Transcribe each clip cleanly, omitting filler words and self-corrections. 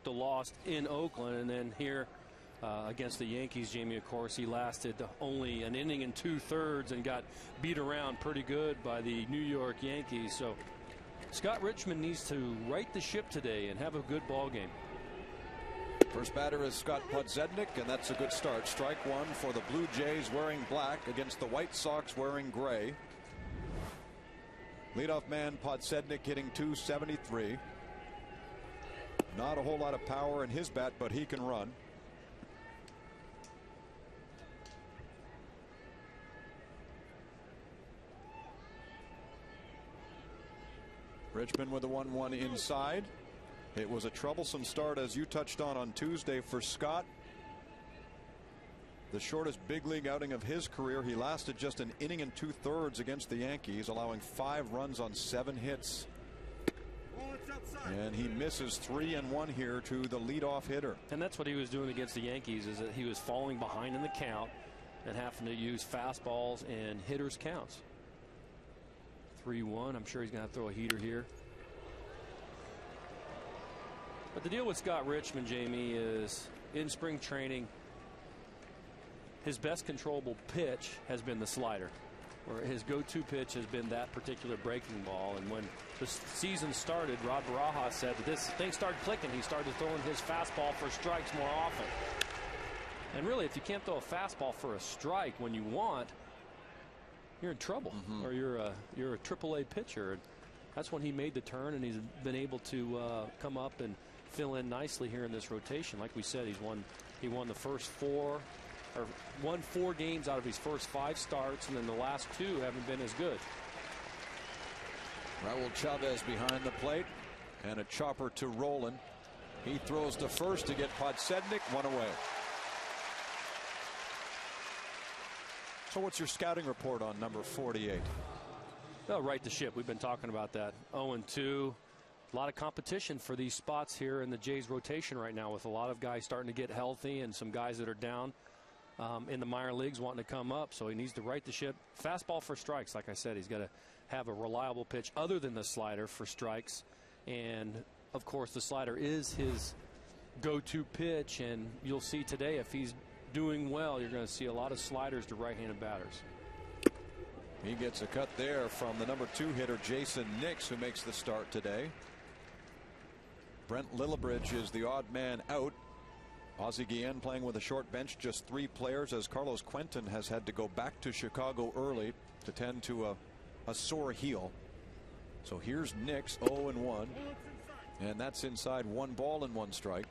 took the loss in Oakland, and then here against the Yankees, Jamie, of course, he lasted only an inning and 2/3 and got beat around pretty good by the New York Yankees. So Scott Richmond needs to right the ship today and have a good ball game. First batter is Scott Podsednik, and that's a good start. Strike one for the Blue Jays wearing black against the White Sox wearing gray. Leadoff man Podsednik hitting .273. Not a whole lot of power in his bat, but he can run. Richmond with a 1-1 inside. It was a troublesome start, as you touched on Tuesday, for Scott. The shortest big league outing of his career. He lasted just an inning and 2/3 against the Yankees, allowing 5 runs on 7 hits. And he misses 3-1 here to the leadoff hitter. And that's what he was doing against the Yankees, is that he was falling behind in the count and having to use fastballs and hitters counts. 3-1. I'm sure he's going to throw a heater here. But the deal with Scott Richmond, Jamie, is in spring training, his best controllable pitch has been the slider, or his go-to pitch has been that particular breaking ball. And when the season started, Rod Barajas said that this thing started clicking. He started throwing his fastball for strikes more often. And really, if you can't throw a fastball for a strike when you want, you're in trouble, or you're a AAA pitcher. And that's when he made the turn, and he's been able to come up and fill in nicely here in this rotation. Like we said, he won the first 4, or won 4 games out of his first 5 starts, and then the last 2 haven't been as good. Raul Chavez behind the plate, and a chopper to Roland. He throws to first to get Podsednik, 1 away. So what's your scouting report on number 48? They'll right the ship. We've been talking about that. 0-2. A lot of competition for these spots here in the Jays rotation right now, with a lot of guys starting to get healthy and some guys that are down in the minor leagues wanting to come up. So he needs to right the ship. Fastball for strikes. Like I said, he's got to have a reliable pitch other than the slider for strikes. And, of course, the slider is his go-to pitch. And you'll see today, if he's doing well, you're going to see a lot of sliders to right-handed batters. He gets a cut there from the number 2 hitter, Jason Nix, who makes the start today. Brent Lillibridge is the odd man out. Ozzie Guillen playing with a short bench, just 3 players, as Carlos Quentin has had to go back to Chicago early to tend to a sore heel. So here's Nix, 0-1, and that's inside 1 ball and 1 strike.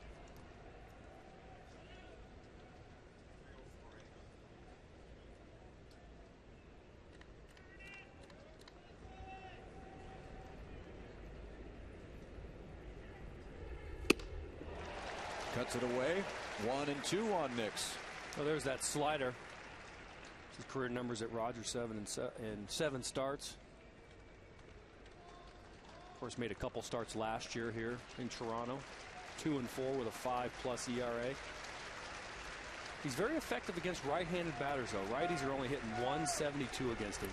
Cuts it away. 1-2 on Nix. Well, there's that slider. His career numbers at Rogers, 7 starts. Of course, made a couple starts last year here in Toronto. 2-4 with a 5+ ERA. He's very effective against right-handed batters, though. Righties are only hitting 172 against him.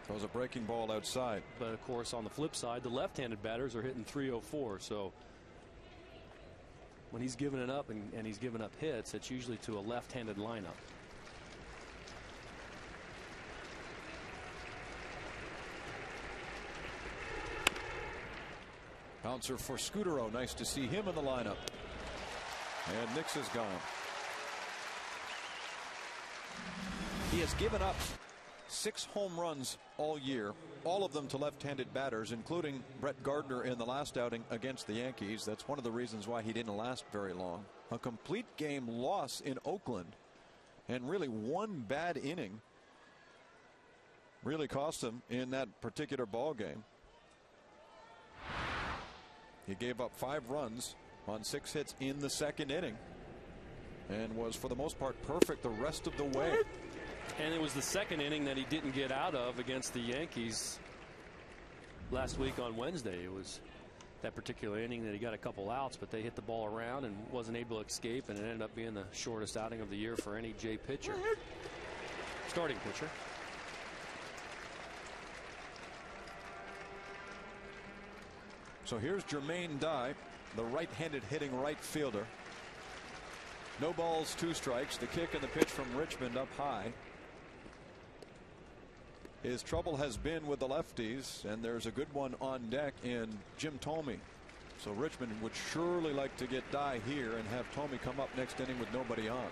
Throws a breaking ball outside. But of course, on the flip side, the left-handed batters are hitting 304. So when he's giving it up and he's giving up hits, it's usually to a left-handed lineup. Bouncer for Scutaro. Nice to see him in the lineup. And Nix is gone. He has given up 6 home runs all year, all of them to left-handed batters, including Brett Gardner in the last outing against the Yankees. That's one of the reasons why he didn't last very long. A complete game loss in Oakland, and really 1 bad inning really cost him in that particular ball game. He gave up 5 runs on 6 hits in the 2nd inning, and was for the most part perfect the rest of the way. And it was the 2nd inning that he didn't get out of against the Yankees last week on Wednesday. It was that particular inning that he got a couple outs, but they hit the ball around and wasn't able to escape, and it ended up being the shortest outing of the year for any Jay pitcher. Starting pitcher. So here's Jermaine Dye. the right-handed hitting right fielder. No balls, 2 strikes. The kick and the pitch from Richmond up high. His trouble has been with the lefties, and there's a good one on deck in Jim Thome. So Richmond would surely like to get Dye here and have Thome come up next inning with nobody on.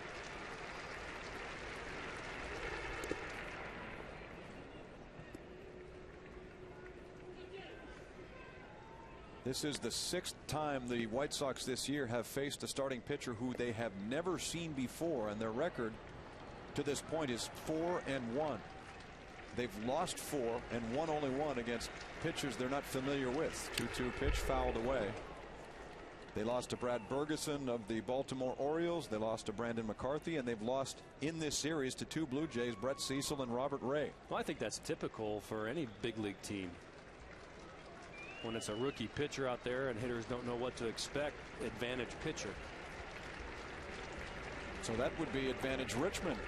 This is the 6th time the White Sox this year have faced a starting pitcher who they have never seen before, and their record to this point is 4-1. They've lost 4 and won only 1 against pitchers they're not familiar with. 2-2 pitch fouled away. They lost to Brad Bergeson of the Baltimore Orioles. They lost to Brandon McCarthy, and they've lost in this series to 2 Blue Jays, Brett Cecil and Robert Ray. Well, I think that's typical for any big league team. When it's a rookie pitcher out there and hitters don't know what to expect, advantage pitcher. So that would be advantage Richmond.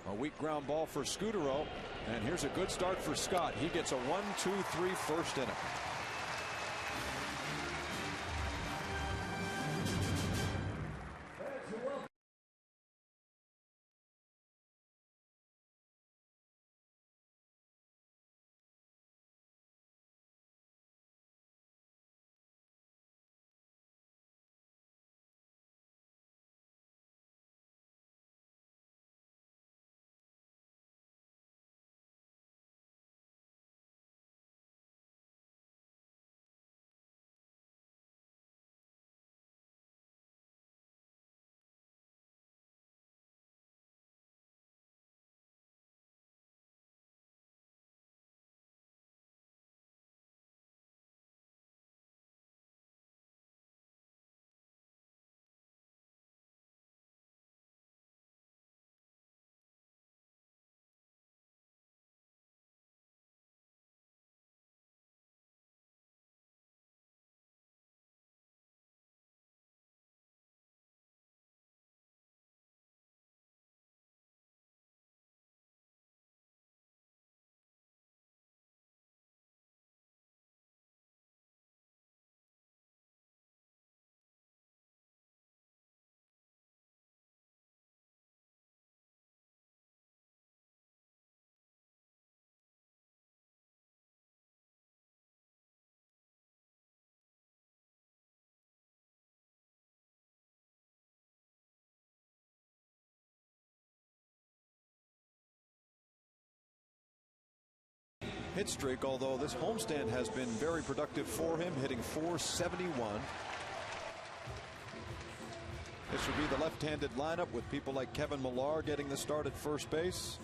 A weak ground ball for Scudero, and here's a good start for Scott. He gets a 1-2-3 first inning. Hit streak, although this homestand has been very productive for him, hitting .471. This would be the left-handed lineup with people like Kevin Millar getting the start at first base.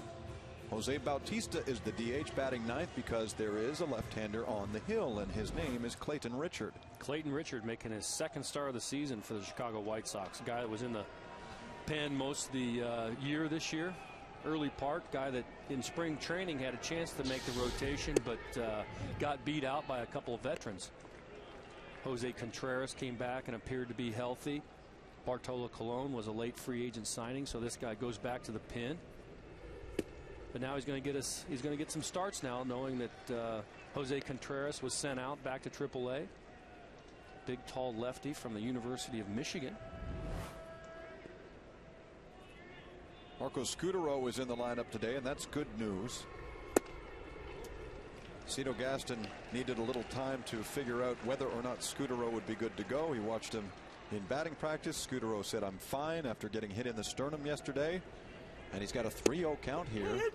Jose Bautista is the DH, batting 9th, because there is a left-hander on the hill, and his name is Clayton Richard. Clayton Richard making his 2nd start of the season for the Chicago White Sox. A guy that was in the pen most of the year this year. Early part, guy that in spring training had a chance to make the rotation, but got beat out by a couple of veterans. Jose Contreras came back and appeared to be healthy. Bartolo Colon was a late free agent signing, so this guy goes back to the pen. But now he's going to get some starts now, knowing that Jose Contreras was sent out back to AAA. Big, tall lefty from the University of Michigan. Marco Scudero is in the lineup today, and that's good news. Cito Gaston needed a little time to figure out whether or not Scudero would be good to go. He watched him in batting practice. Scudero said, "I'm fine," after getting hit in the sternum yesterday. And he's got a 3-0 count here.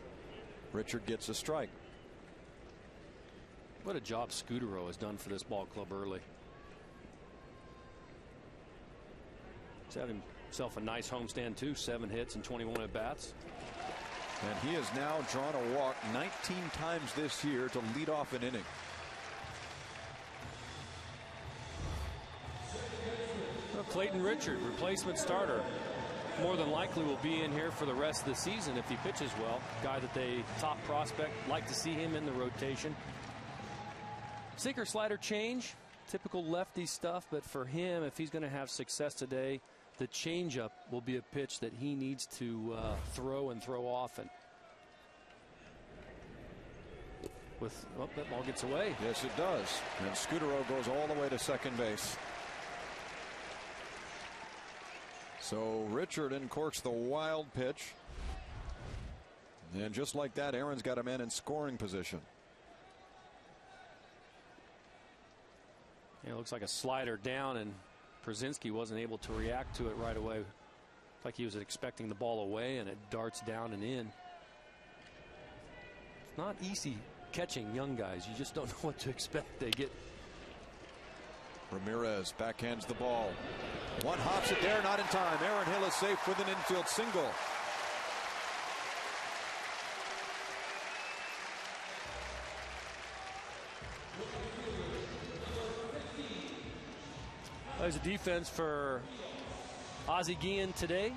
Richard gets a strike. What a job Scudero has done for this ball club early. He's having himself a nice homestand too. 7 hits and 21 at bats. And he has now drawn a walk 19 times this year to lead off an inning. Well, Clayton Richard, replacement starter, more than likely will be in here for the rest of the season if he pitches well. Guy that they top prospect, like to see him in the rotation. Sinker slider change, typical lefty stuff, but for him, if he's going to have success today, the changeup will be a pitch that he needs to throw and throw often. Oh, that ball gets away. Yes, it does. And Scudero goes all the way to second base. So Richard uncorks the wild pitch. And just like that, Aaron's got a man in scoring position. It looks like a slider down, and Przinsky wasn't able to react to it right away. Like he was expecting the ball away, and it darts down and in. It's not easy catching young guys. You just don't know what to expect. They get. Ramirez backhands the ball. One hops it there, not in time. Aaron Hill is safe with an infield single. There's a defense for Ozzie Guillen today.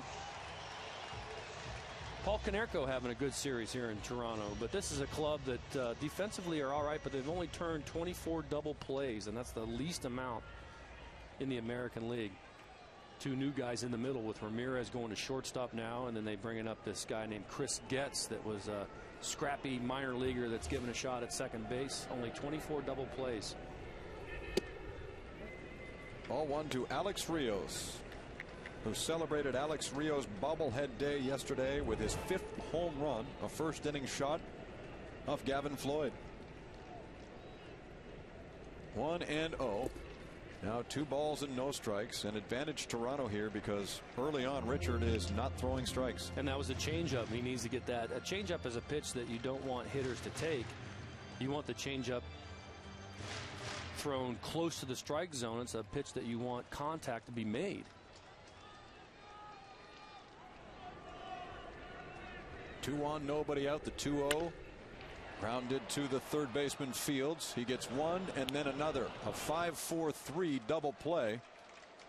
Paul Konerko having a good series here in Toronto, but this is a club that defensively are all right, but they've only turned 24 double plays, and that's the least amount in the American League. Two new guys in the middle with Ramirez going to shortstop now, and then they bringing up this guy named Chris Getz that was a scrappy minor leaguer that's given a shot at second base. Only 24 double plays. Ball one to Alex Rios, who celebrated Alex Rios' bobblehead day yesterday with his 5th home run, a first inning shot off Gavin Floyd. 1-0. Now 2 balls and no strikes, and advantage Toronto here because early on Richard is not throwing strikes. And that was a changeup. He needs to get that. A changeup is a pitch that you don't want hitters to take. You want the changeup thrown close to the strike zone. It's a pitch that you want contact to be made. 2-1, nobody out. The 2-0 grounded to the third baseman Fields. He gets one and then another. A 5-4-3 double play.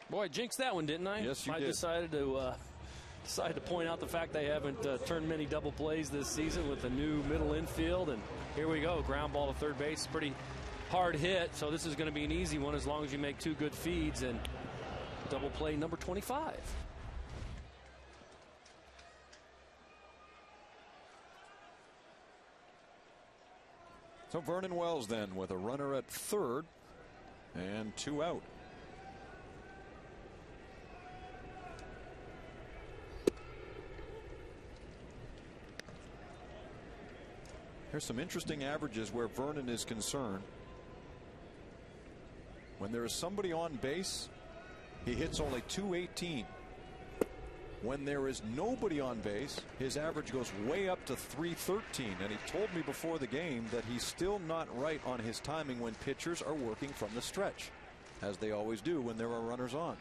Boy, I jinxed that one, didn't I? Yes, you did. I decided to point out the fact they haven't turned many double plays this season with the new middle infield, and here we go. Ground ball to third base. Pretty hard hit, so this is going to be an easy one as long as you make 2 good feeds. And double play number 25. So Vernon Wells then with a runner at third and 2 out. Here's some interesting averages where Vernon is concerned. When there is somebody on base, he hits only .218. When there is nobody on base, his average goes way up to .313. And he told me before the game that he's still not right on his timing when pitchers are working from the stretch, as they always do when there are runners on.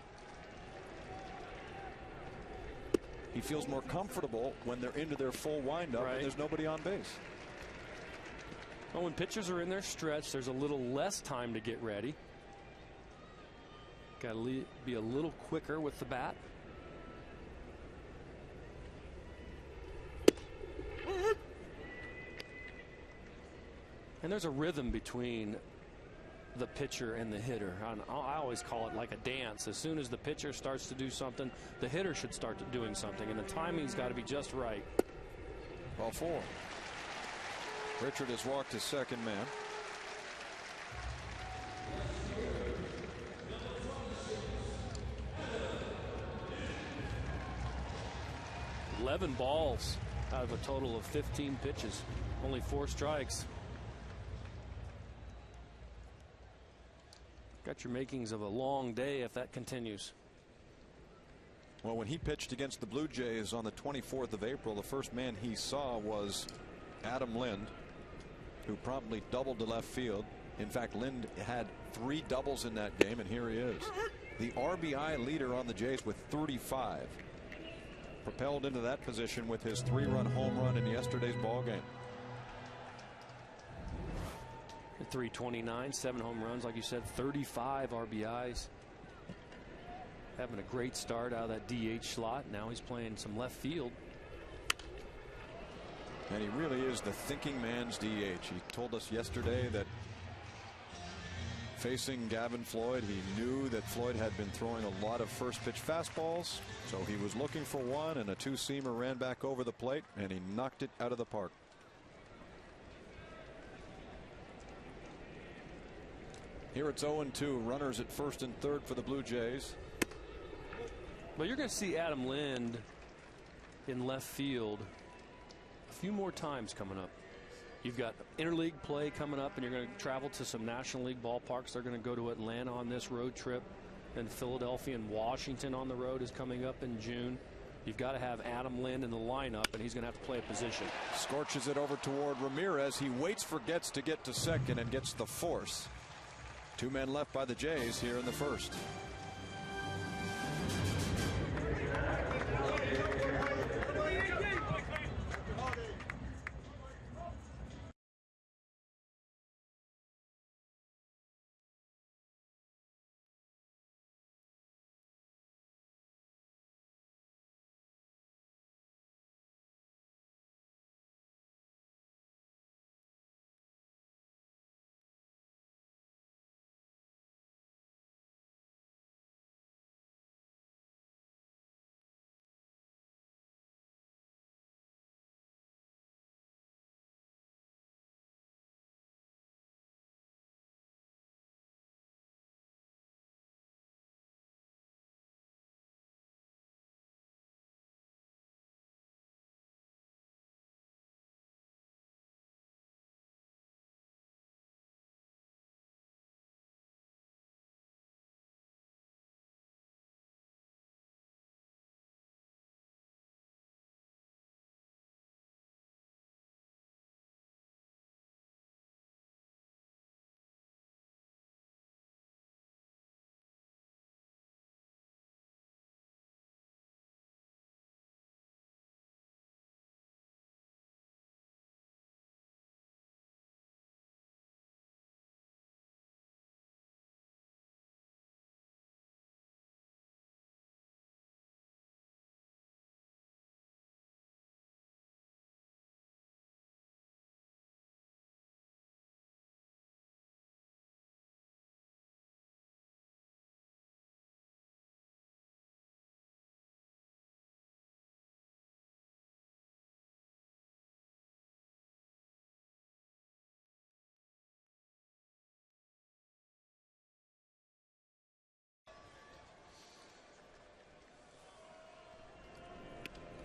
He feels more comfortable when they're into their full windup and there's nobody on base. Well, when pitchers are in their stretch, there's a little less time to get ready. Got to be a little quicker with the bat. And there's a rhythm between the pitcher and the hitter. I always call it like a dance. As soon as the pitcher starts to do something, the hitter should start doing something, and the timing's got to be just right. Ball 4. Richard has walked his second man. $11 balls out of a total of 15 pitches. Only 4 strikes. Got your makings of a long day if that continues. Well, when he pitched against the Blue Jays on the 24th of April, the first man he saw was Adam Lind, who promptly doubled to left field. In fact, Lind had 3 doubles in that game, and here he is. The RBI leader on the Jays with 35. Propelled into that position with his 3-run home run in yesterday's ball game. 329, 7 home runs, like you said, 35 RBIs. Having a great start out of that DH slot. Now he's playing some left field. And he really is the thinking man's DH. He told us yesterday that facing Gavin Floyd, he knew that Floyd had been throwing a lot of first pitch fastballs. So he was looking for one, and a 2-seamer ran back over the plate, and he knocked it out of the park. Here it's 0-2. Runners at first and third for the Blue Jays. Well, you're going to see Adam Lind in left field a few more times coming up. You've got interleague play coming up, and you're going to travel to some National League ballparks. They're going to go to Atlanta on this road trip, and Philadelphia and Washington on the road is coming up in June. You've got to have Adam Lind in the lineup, and he's going to have to play a position. Scorches it over toward Ramirez. He waits for Getz to get to second and gets the force. 2 men left by the Jays here in the first.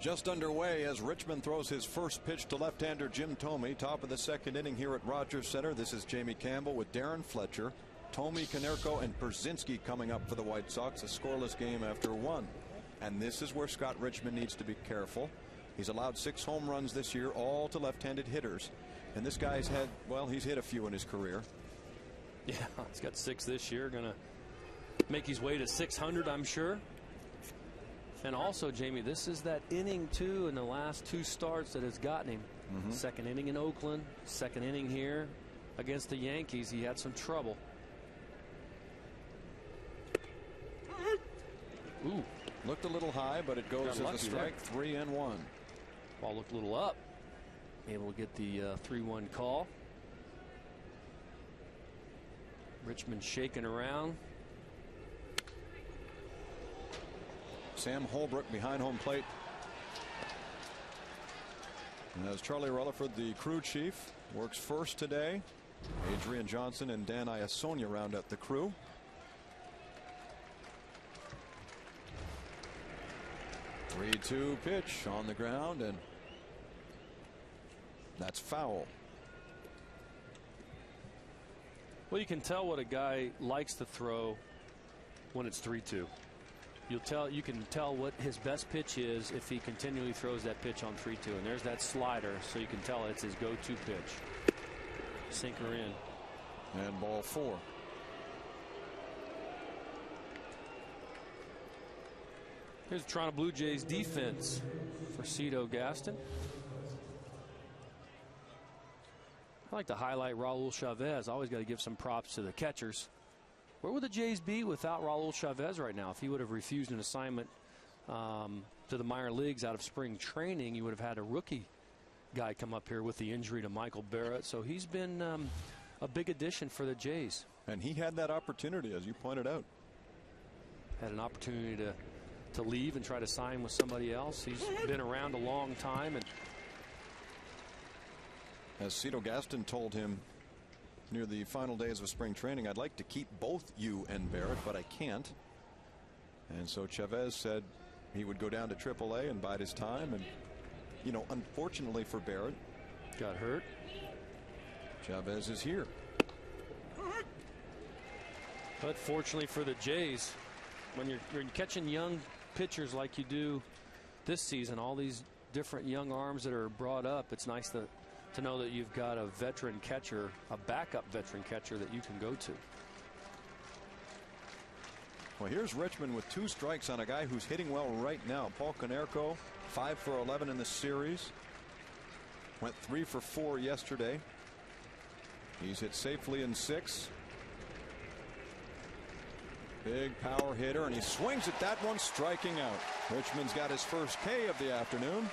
Just underway as Richmond throws his first pitch to left-hander Jim Thome. Top of the second inning here at Rogers Center. This is Jamie Campbell with Darren Fletcher, Thome, Konerko, and Brzezinski coming up for the White Sox. A scoreless game after 1. And this is where Scott Richmond needs to be careful. He's allowed 6 home runs this year, all to left-handed hitters. And this guy's had, well, he's hit a few in his career. Yeah, he's got 6 this year. Going to make his way to 600, I'm sure. And also, Jamie, this is that inning, too, in the last 2 starts that has gotten him. Second inning in Oakland, second inning here against the Yankees. He had some trouble. Ooh. Looked a little high, but it goes as a strike. 3-1. Ball looked a little up. Able to get the 3-1 call. Richmond shaking around. Sam Holbrook behind home plate. And as Charlie Rutherford, the crew chief, works first today. Adrian Johnson and Dan Iasonia round out the crew. The 3-2 pitch on the ground, and that's foul. Well, you can tell what a guy likes to throw when it's 3-2. You can tell what his best pitch is if he continually throws that pitch on 3-2. And there's that slider, so you can tell it's his go-to pitch. Sinker in. And ball 4. Here's the Toronto Blue Jays defense for Cito Gaston. I like to highlight Raul Chavez. Always got to give some props to the catchers. Where would the Jays be without Raul Chavez right now? If he would have refused an assignment to the minor leagues out of spring training, you would have had a rookie guy come up here with the injury to Michael Barrett. So he's been a big addition for the Jays. And he had that opportunity, as you pointed out. Had an opportunity to leave and try to sign with somebody else. He's been around a long time. And as Cito Gaston told him near the final days of spring training, I'd like to keep both you and Barrett, but I can't. And so Chavez said he would go down to AAA and bide his time. And, you know, unfortunately for Barrett, got hurt. Chavez is here. But fortunately for the Jays, when you're catching young pitchers like you do this season, all these different young arms that are brought up, it's nice to know that you've got a veteran catcher, a backup veteran catcher that you can go to. Well, here's Richmond with 2 strikes on a guy who's hitting well right now. Paul Konerko, 5 for 11 in the series. Went 3 for 4 yesterday. He's hit safely in 6. Big power hitter, and he swings at that one, striking out. Richmond's got his first K of the afternoon.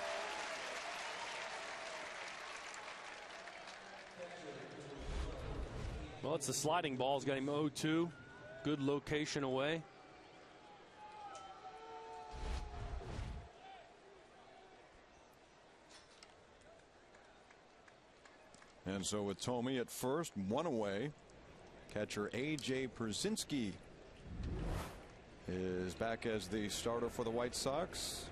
Well, it's the sliding ball. He's got him 0-2. Good location away. And so with Tomey at first, 1 away, catcher A.J. Przinsky is back as the starter for the White Sox.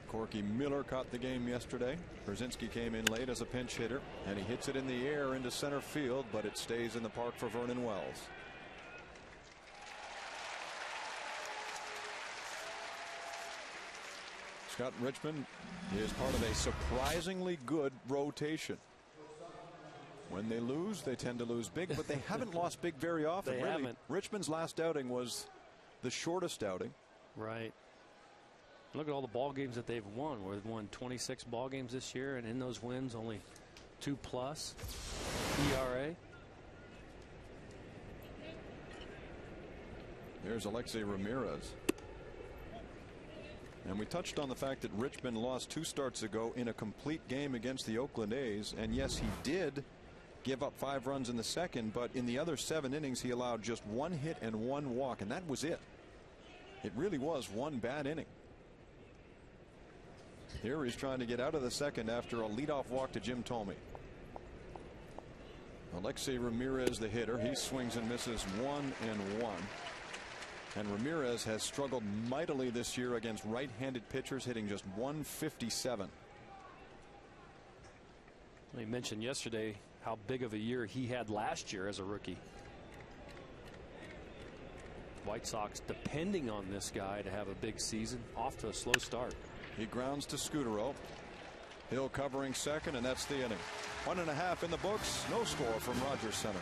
Corky Miller caught the game yesterday. Przinsky came in late as a pinch hitter, and he hits it in the air into center field, but it stays in the park for Vernon Wells. Scott Richmond is part of a surprisingly good rotation. When they lose, they tend to lose big, but they haven't lost big very often. They really, haven't. Richmond's last outing was the shortest outing. Right. Look at all the ball games that they've won. We've won 26 ball games this year, and in those wins, only 2+ ERA. There's Alexei Ramirez. And we touched on the fact that Richmond lost 2 starts ago in a complete game against the Oakland A's. And yes, he did give up 5 runs in the second, but in the other 7 innings, he allowed just 1 hit and 1 walk, and that was it. It really was 1 bad inning. Here he's trying to get out of the second after a leadoff walk to Jim Tomey. Alexei Ramirez, the hitter, he swings and misses 1-1. And Ramirez has struggled mightily this year against right-handed pitchers, hitting just .157. We mentioned yesterday how big of a year he had last year as a rookie. White Sox depending on this guy to have a big season. Off to a slow start. He grounds to Scutaro. Hill covering second, and that's the inning. 1.5 in the books. No score from Rogers Center.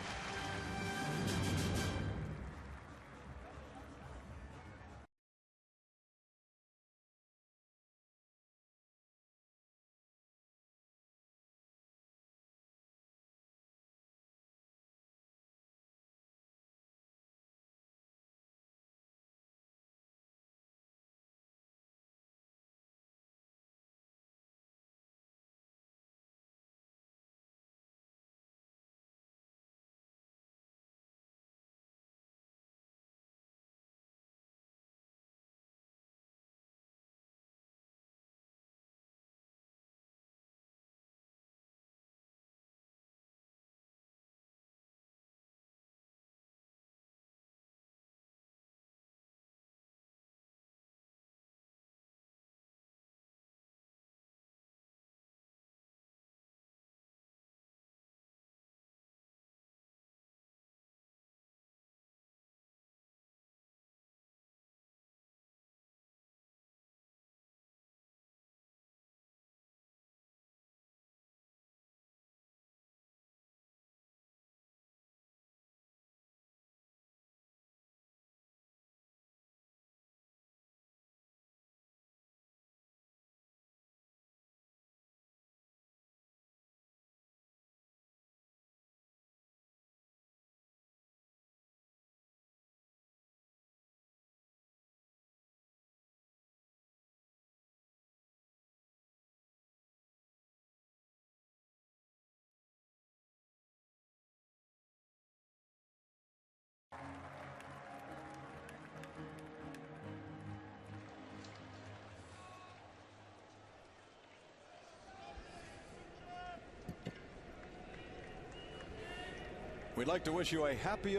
We'd like to wish you a happy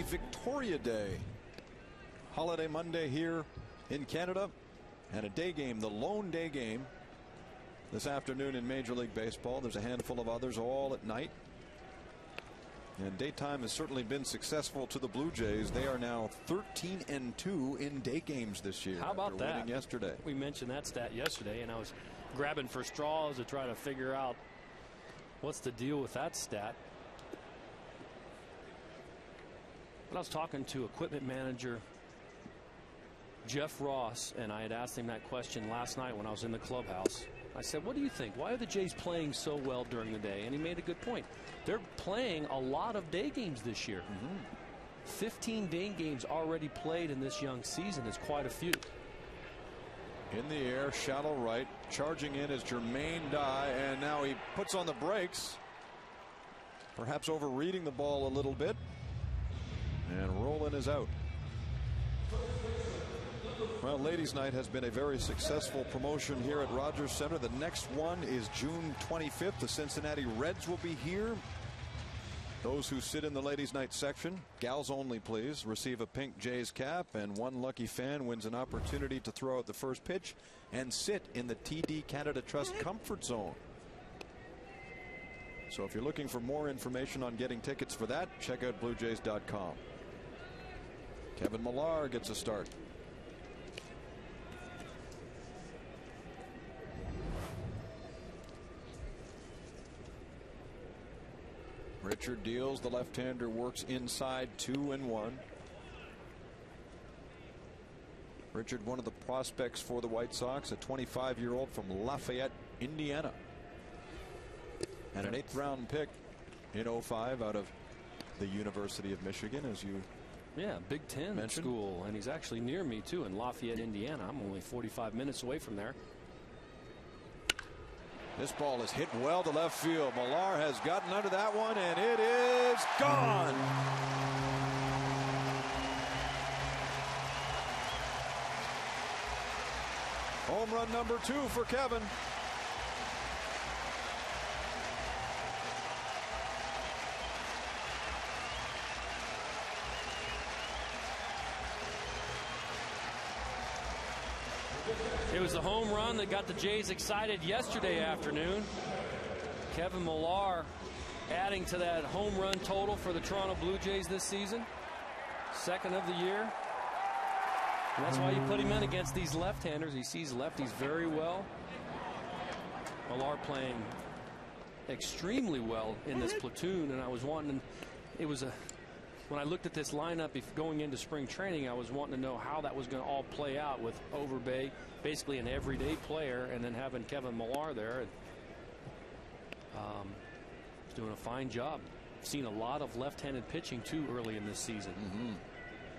Victoria Day. holiday Monday here in Canada, and a day game, the lone day game this afternoon in Major League Baseball. There's a handful of others all at night. And daytime has certainly been successful to the Blue Jays. They are now 13-2 in day games this year. How about that? Winning yesterday. We mentioned that stat yesterday, and I was grabbing for straws to try to figure out what's the deal with that stat. But I was talking to equipment manager Jeff Ross, and I had asked him that question last night when I was in the clubhouse. I said, what do you think? Why are the Jays playing so well during the day? And he made a good point. They're playing a lot of day games this year. 15 day games already played in this young season is quite a few. In the air, shallow right, charging in is Jermaine Dye, and now he puts on the brakes, perhaps overreading the ball a little bit, and Rolen is out. Well, Ladies Night has been a very successful promotion here at Rogers Center. The next one is June 25th. The Cincinnati Reds will be here. Those who sit in the Ladies Night section, gals only please, receive a pink Jays cap, and one lucky fan wins an opportunity to throw out the first pitch and sit in the TD Canada Trust Comfort Zone. So if you're looking for more information on getting tickets for that, check out BlueJays.com. Kevin Millar gets a start. Richard deals. The left-hander works inside, 2-1. Richard, one of the prospects for the White Sox, a 25-year-old from Lafayette, Indiana. And an 8th round pick in 05 out of the University of Michigan, as you Big Ten mentioned. School. And he's actually near me, too, in Lafayette, Indiana. I'm only 45 minutes away from there. This ball is hit well to left field. Millar has gotten under that one, and it is gone. Home run number 2 for Kevin. It was the home run that got the Jays excited yesterday afternoon. Kevin Millar adding to that home run total for the Toronto Blue Jays this season. 2nd of the year. And that's why you put him in against these left-handers. He sees lefties very well. Millar playing extremely well in this platoon, and I was wanting, when I looked at this lineup going into spring training, I was wanting to know how that was going to all play out with Overbay, basically an everyday player, and then having Kevin Millar there. He's doing a fine job. Seen a lot of left-handed pitching too early in this season.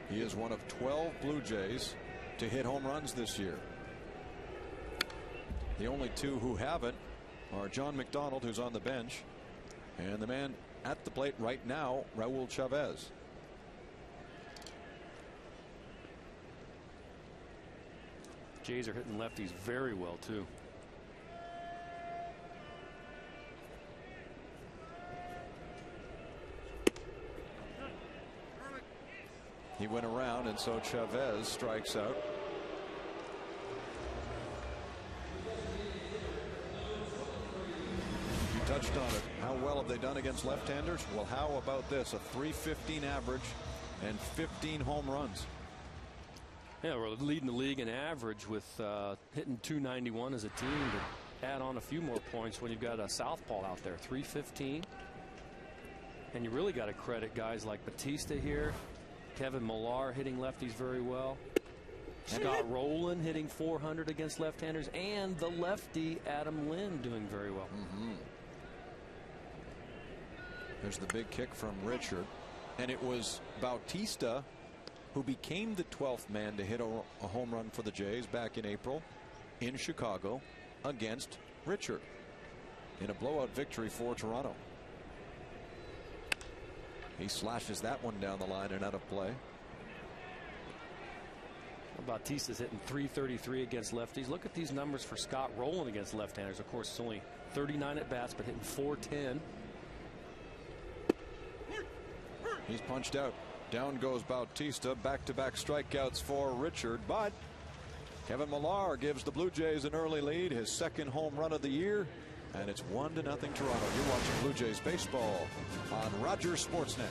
He is one of 12 Blue Jays to hit home runs this year. The only 2 who haven't are John McDonald, who's on the bench, and the man at the plate right now, Raul Chavez. Jays are hitting lefties very well too. He went around, and so Chavez strikes out. You touched on it. How well have they done against left-handers? Well, how about this? A .315 average and 15 home runs. Yeah, we're leading the league in average with hitting .291 as a team. To add on a few more points when you've got a southpaw out there, .315. And you really got to credit guys like Batista here. Kevin Millar hitting lefties very well. Scott Rolen hitting .400 against left-handers, and the lefty Adam Lynn doing very well. There's the big kick from Richard, and it was Bautista who became the 12th man to hit a home run for the Jays back in April in Chicago against Richard in a blowout victory for Toronto. He slashes that one down the line and out of play. Bautista's hitting .333 against lefties. Look at these numbers for Scott Rolen against left-handers. Of course, it's only 39 at bats, but hitting .410. He's punched out. Down goes Bautista. Back-to-back strikeouts for Richard, but Kevin Millar gives the Blue Jays an early lead, his second home run of the year, and it's 1-0 Toronto. You're watching Blue Jays baseball on Rogers Sportsnet.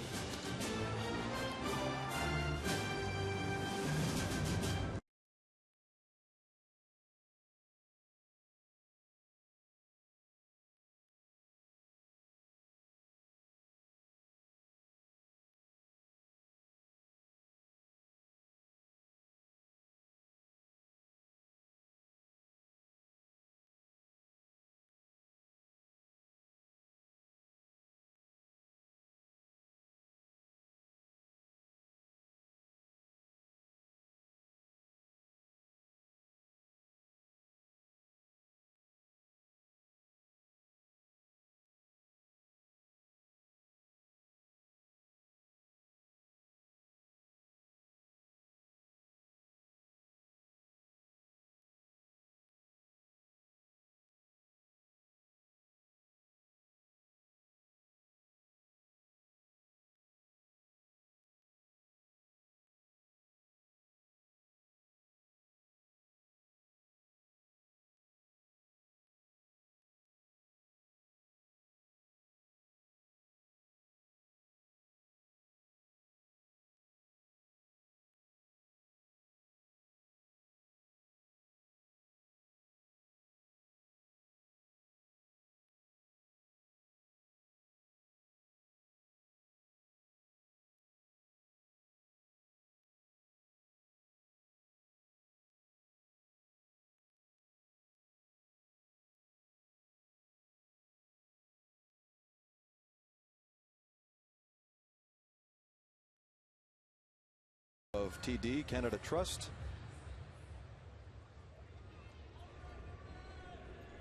Of TD Canada Trust.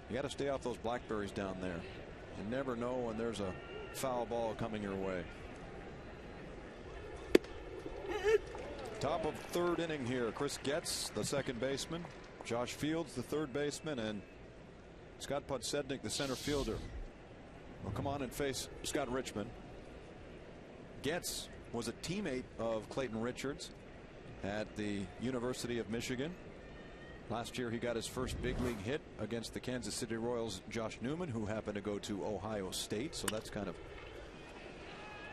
You got to stay off those blackberries down there. You never know when there's a foul ball coming your way. Top of third inning here. Chris Getz, the second baseman. Josh Fields, the third baseman, and Scott Podsednik, the center fielder, will come on and face Scott Richmond. Getz was a teammate of Clayton Richards at the University of Michigan. Last year he got his first big league hit against the Kansas City Royals' Josh Newman, who happened to go to Ohio State, so that's kind of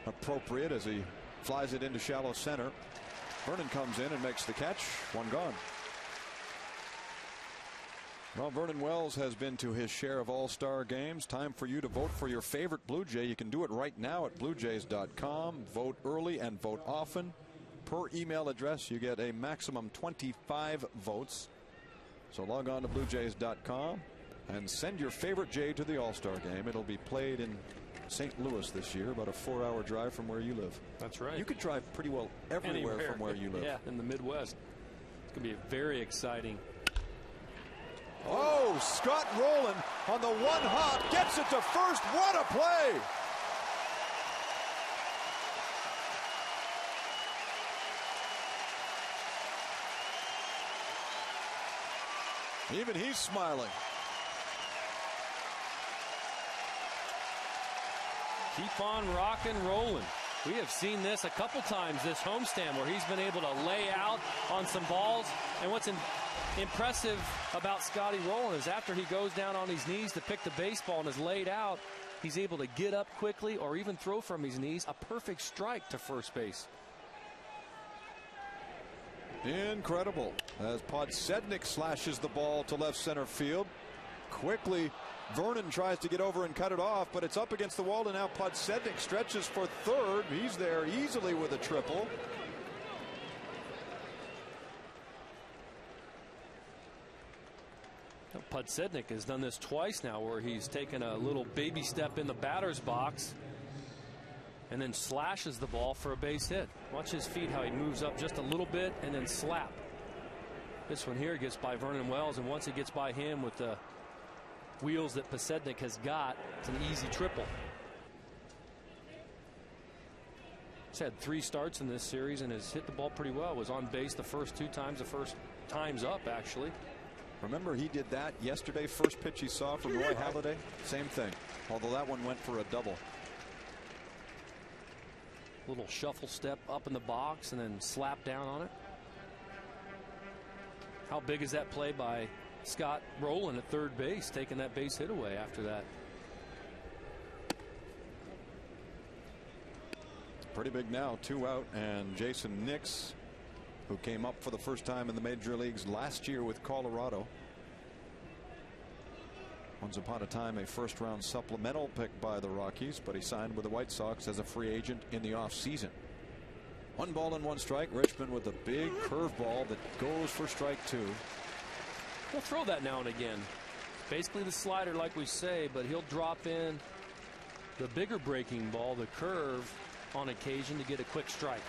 appropriate as he flies it into shallow center. Vernon comes in and makes the catch. One gone. Well, Vernon Wells has been to his share of all-star games. Time for you to vote for your favorite Blue Jay. You can do it right now at BlueJays.com. Vote early and vote often. Per email address, you get a maximum 25 votes. So log on to BlueJays.com and send your favorite Jay to the All-Star game. It'll be played in St. Louis this year, about a 4-hour drive from where you live. That's right. You could drive pretty well everywhere from where you live. Yeah, in the Midwest. It's going to be very exciting. Oh, Scott Rowland on the one hop gets it to first. What a play! Even he's smiling. Keep on rocking, rolling. We have seen this a couple times this homestand where he's been able to lay out on some balls. And what's impressive about Scotty Rowland is after he goes down on his knees to pick the baseball and is laid out, he's able to get up quickly or even throw from his knees a perfect strike to first base. Incredible as Podsednik slashes the ball to left center field. Quickly, Vernon tries to get over and cut it off, but it's up against the wall, and now Podsednik stretches for third. He's there easily with a triple. Podsednik has done this twice now where he's taken a little baby step in the batter's box and then slashes the ball for a base hit. Watch his feet, how he moves up just a little bit and then slap. This one here gets by Vernon Wells, and once it gets by him with the wheels that Podsednik has got, it's an easy triple. He's had 3 starts in this series and has hit the ball pretty well. Was on base the first 2 times, the first time's up actually. Remember, he did that yesterday. First pitch he saw from Roy Halladay, same thing, although that one went for a double. Little shuffle step up in the box and then slap down on it. How big is that play by Scott Rowland at third base, taking that base hit away after that? Pretty big now, 2 out, and Jason Nix, who came up for the first time in the major leagues last year with Colorado. Once upon a time a first-round supplemental pick by the Rockies, but he signed with the White Sox as a free agent in the offseason. 1 ball and 1 strike. Richmond with a big curveball that goes for strike 2. He'll throw that now and again. Basically the slider, like we say, but he'll drop in the bigger breaking ball, the curve, on occasion to get a quick strike.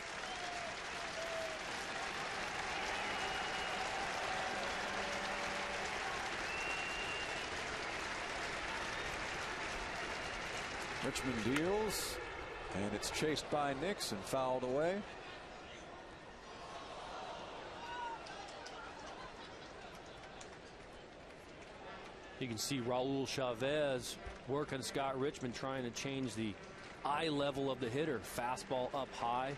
Richmond deals, and it's chased by Nix and fouled away. You can see Raul Chavez working Scott Richmond, trying to change the eye level of the hitter. Fastball up high.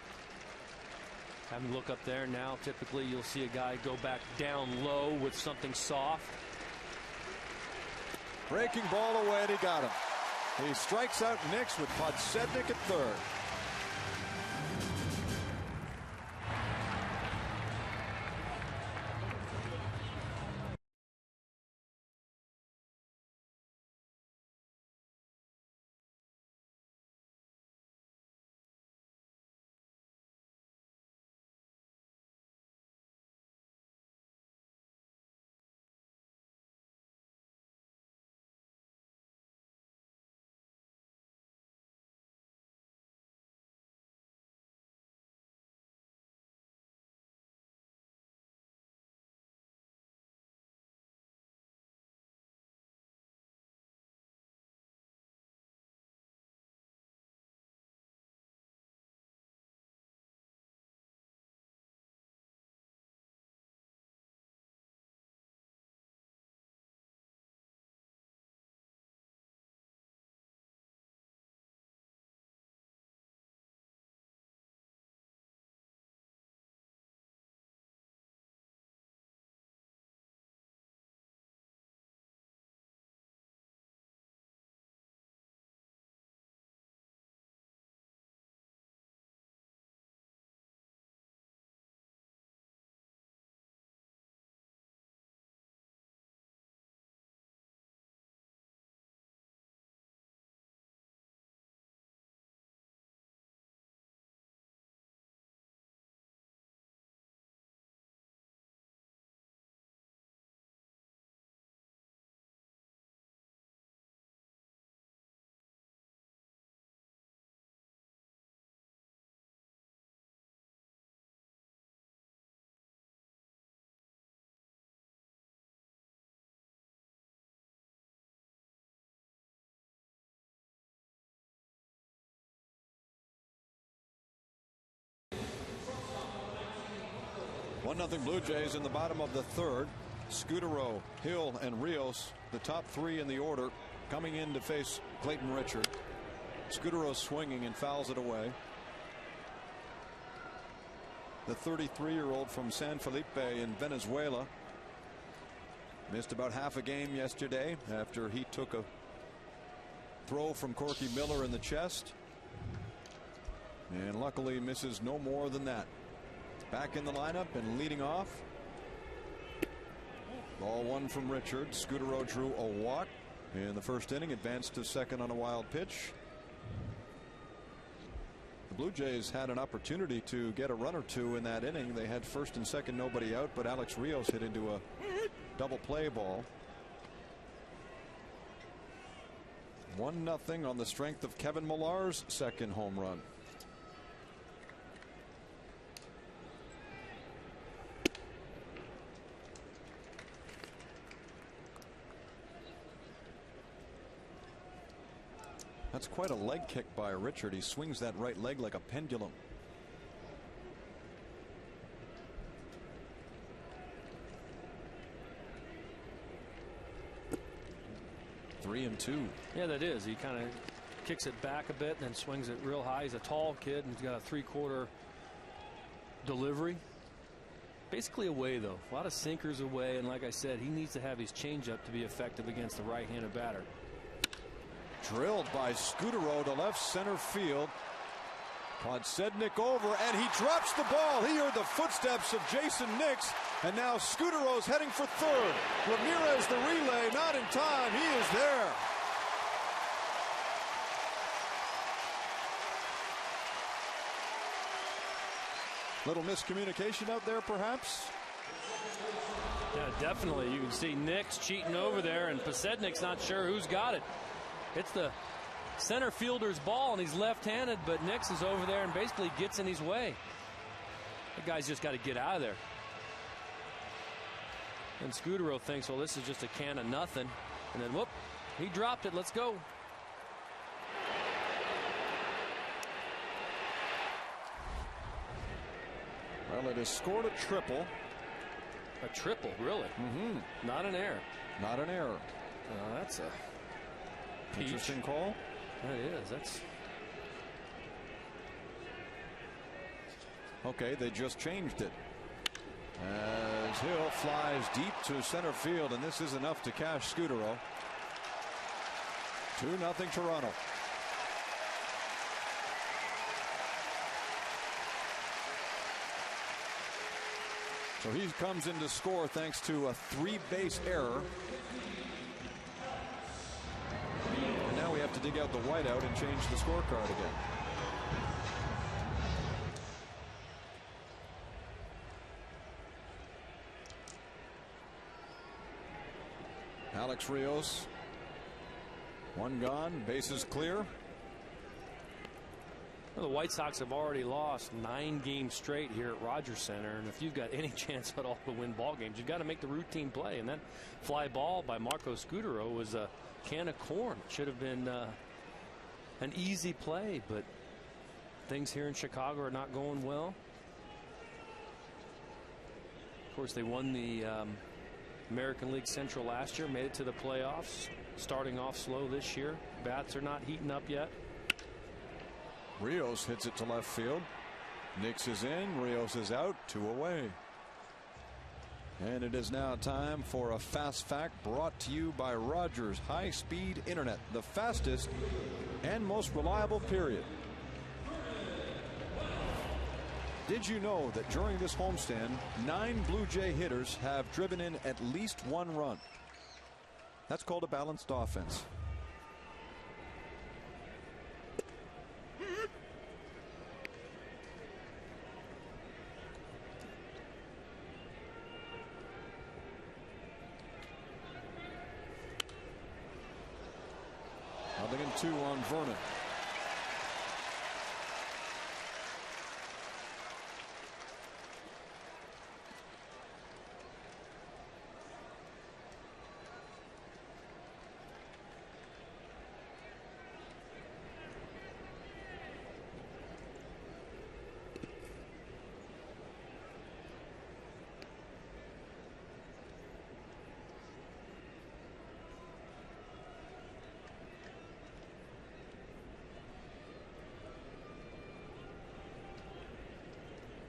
Have him look up there now. Typically you'll see a guy go back down low with something soft. Breaking ball away, and he got him. He strikes out Nix with Podsednik at third. One nothing Blue Jays in the bottom of the third. Scudero, Hill, and Rios, the top 3 in the order, coming in to face Clayton Richard. Scudero swinging and fouls it away. The 33-year-old from San Felipe in Venezuela missed about half a game yesterday after he took a throw from Corky Miller in the chest, and luckily misses no more than that. Back in the lineup and leading off. Ball 1 from Richard. Scudero drew a walk in the first inning, advanced to second on a wild pitch. The Blue Jays had an opportunity to get a run or two in that inning. They had first and second, nobody out, but Alex Rios hit into a double play ball. 1-0 on the strength of Kevin Millar's second home run. That's quite a leg kick by Richard. He swings that right leg like a pendulum. Three and two. Yeah, that is. He kind of kicks it back a bit and then swings it real high. He's a tall kid and he's got a 3/4 delivery. Basically away, though. A lot of sinkers away, and like I said, he needs to have his changeup to be effective against the right-handed batter. Drilled by Scudero to left center field. Podsednik over, and he drops the ball. He heard the footsteps of Jason Nix, and now Scudero's heading for third. Ramirez, the relay, not in time. He is there. Little miscommunication out there, perhaps? Yeah, definitely. You can see Nix cheating over there, and Podsednik's not sure who's got it. It's the center fielder's ball, and he's left-handed, but Nix is over there and basically gets in his way. The guy's just got to get out of there. And Scudero thinks, well, this is just a can of nothing. And then, whoop, he dropped it. Let's go. Well, it has scored a triple. A triple, really? Mm-hmm. Not an error. Not an error. That's a peach. Interesting call. That is. That's okay. They just changed it. As Hill flies deep to center field, and this is enough to cash Scudero. 2-0 Toronto. So he comes in to score thanks to a 3-base error. And now we have to dig out the whiteout and change the scorecard again. Alex Rios. One gone, bases clear. Well, the White Sox have already lost 9 games straight here at Rogers Center, and if you've got any chance at all to win ball games, you've got to make the routine play. And that fly ball by Marco Scudero was a can of corn. It should have been an easy play, but things here in Chicago are not going well. Of course, they won the American League Central last year, made it to the playoffs, starting off slow this year. Bats are not heating up yet. Rios hits it to left field. Nix is in. Rios is out. 2 away. And it is now time for a Fast Fact brought to you by Rogers High-Speed Internet. The fastest and most reliable, period. Did you know that during this homestand, 9 Blue Jay hitters have driven in at least 1 run? That's called a balanced offense. Nothing in 2 on Vernon.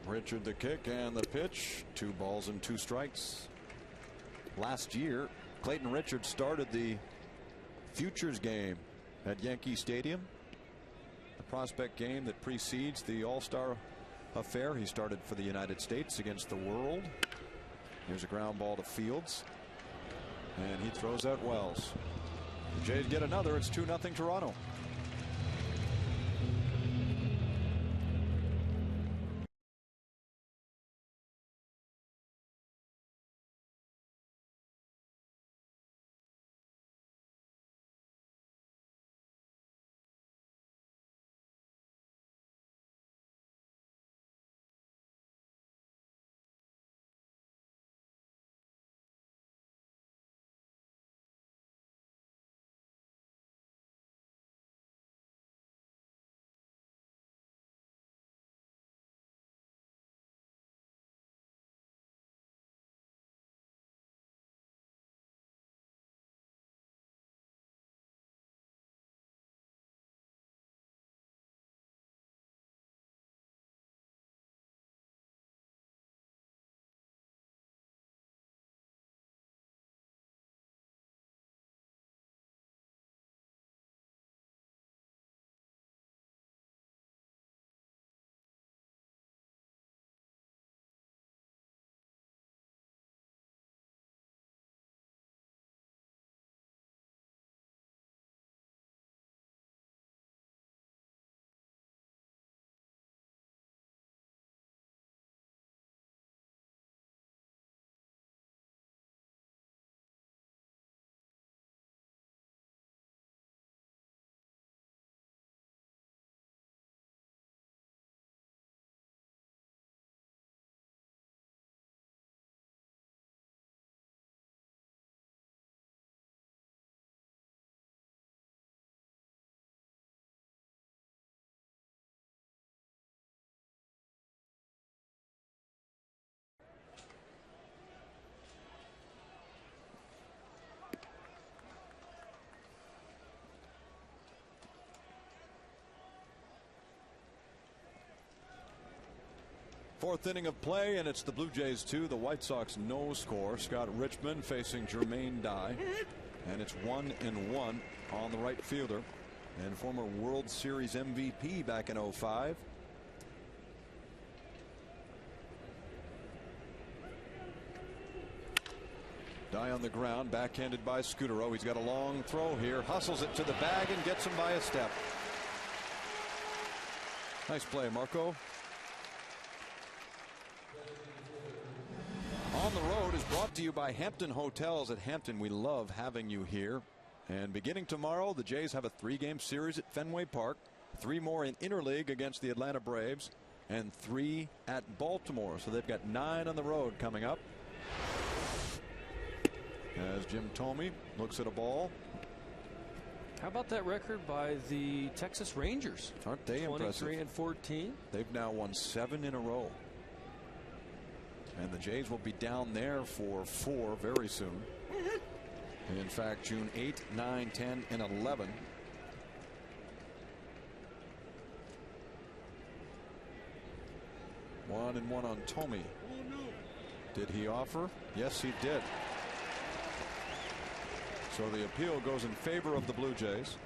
Richard the kick and the pitch. 2 balls and 2 strikes. Last year, Clayton Richard started the Futures game at Yankee Stadium, the prospect game that precedes the All-Star affair. He started for the United States against the World. Here's a ground ball to Fields, and he throws out Wells. The Jays get another. It's 2-0 Toronto. Fourth inning of play, and it's the Blue Jays 2, the White Sox no score. Scott Richmond facing Jermaine Dye, and it's 1-1 on the right fielder and former World Series MVP back in '05. Dye on the ground, backhanded by Scutaro. He's got a long throw here, hustles it to the bag and gets him by a step. Nice play, Marco. On the Road is brought to you by Hampton Hotels. At Hampton, we love having you here. And beginning tomorrow, the Jays have a 3-game series at Fenway Park, 3 more in interleague against the Atlanta Braves, and 3 at Baltimore. So they've got 9 on the road coming up. As Jim Thome looks at a ball. How about that record by the Texas Rangers? Aren't they impressive? 23-14. They've now won 7 in a row. And the Jays will be down there for 4 very soon. In fact, June 8, 9, 10, and 11. One and one on Thome. Did he offer? Yes, he did. So the appeal goes in favor of the Blue Jays.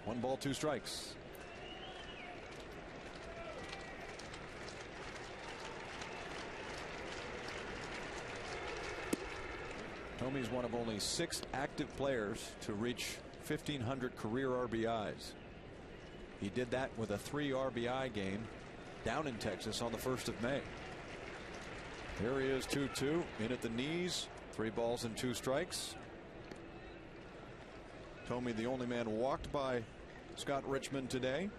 1 ball, 2 strikes. Thome is one of only 6 active players to reach 1,500 career RBIs. He did that with a 3 RBI game down in Texas on the 1st of May. Here he is, 2-2, in at the knees, 3 balls and 2 strikes. Thome, the only man walked by Scott Richmond today.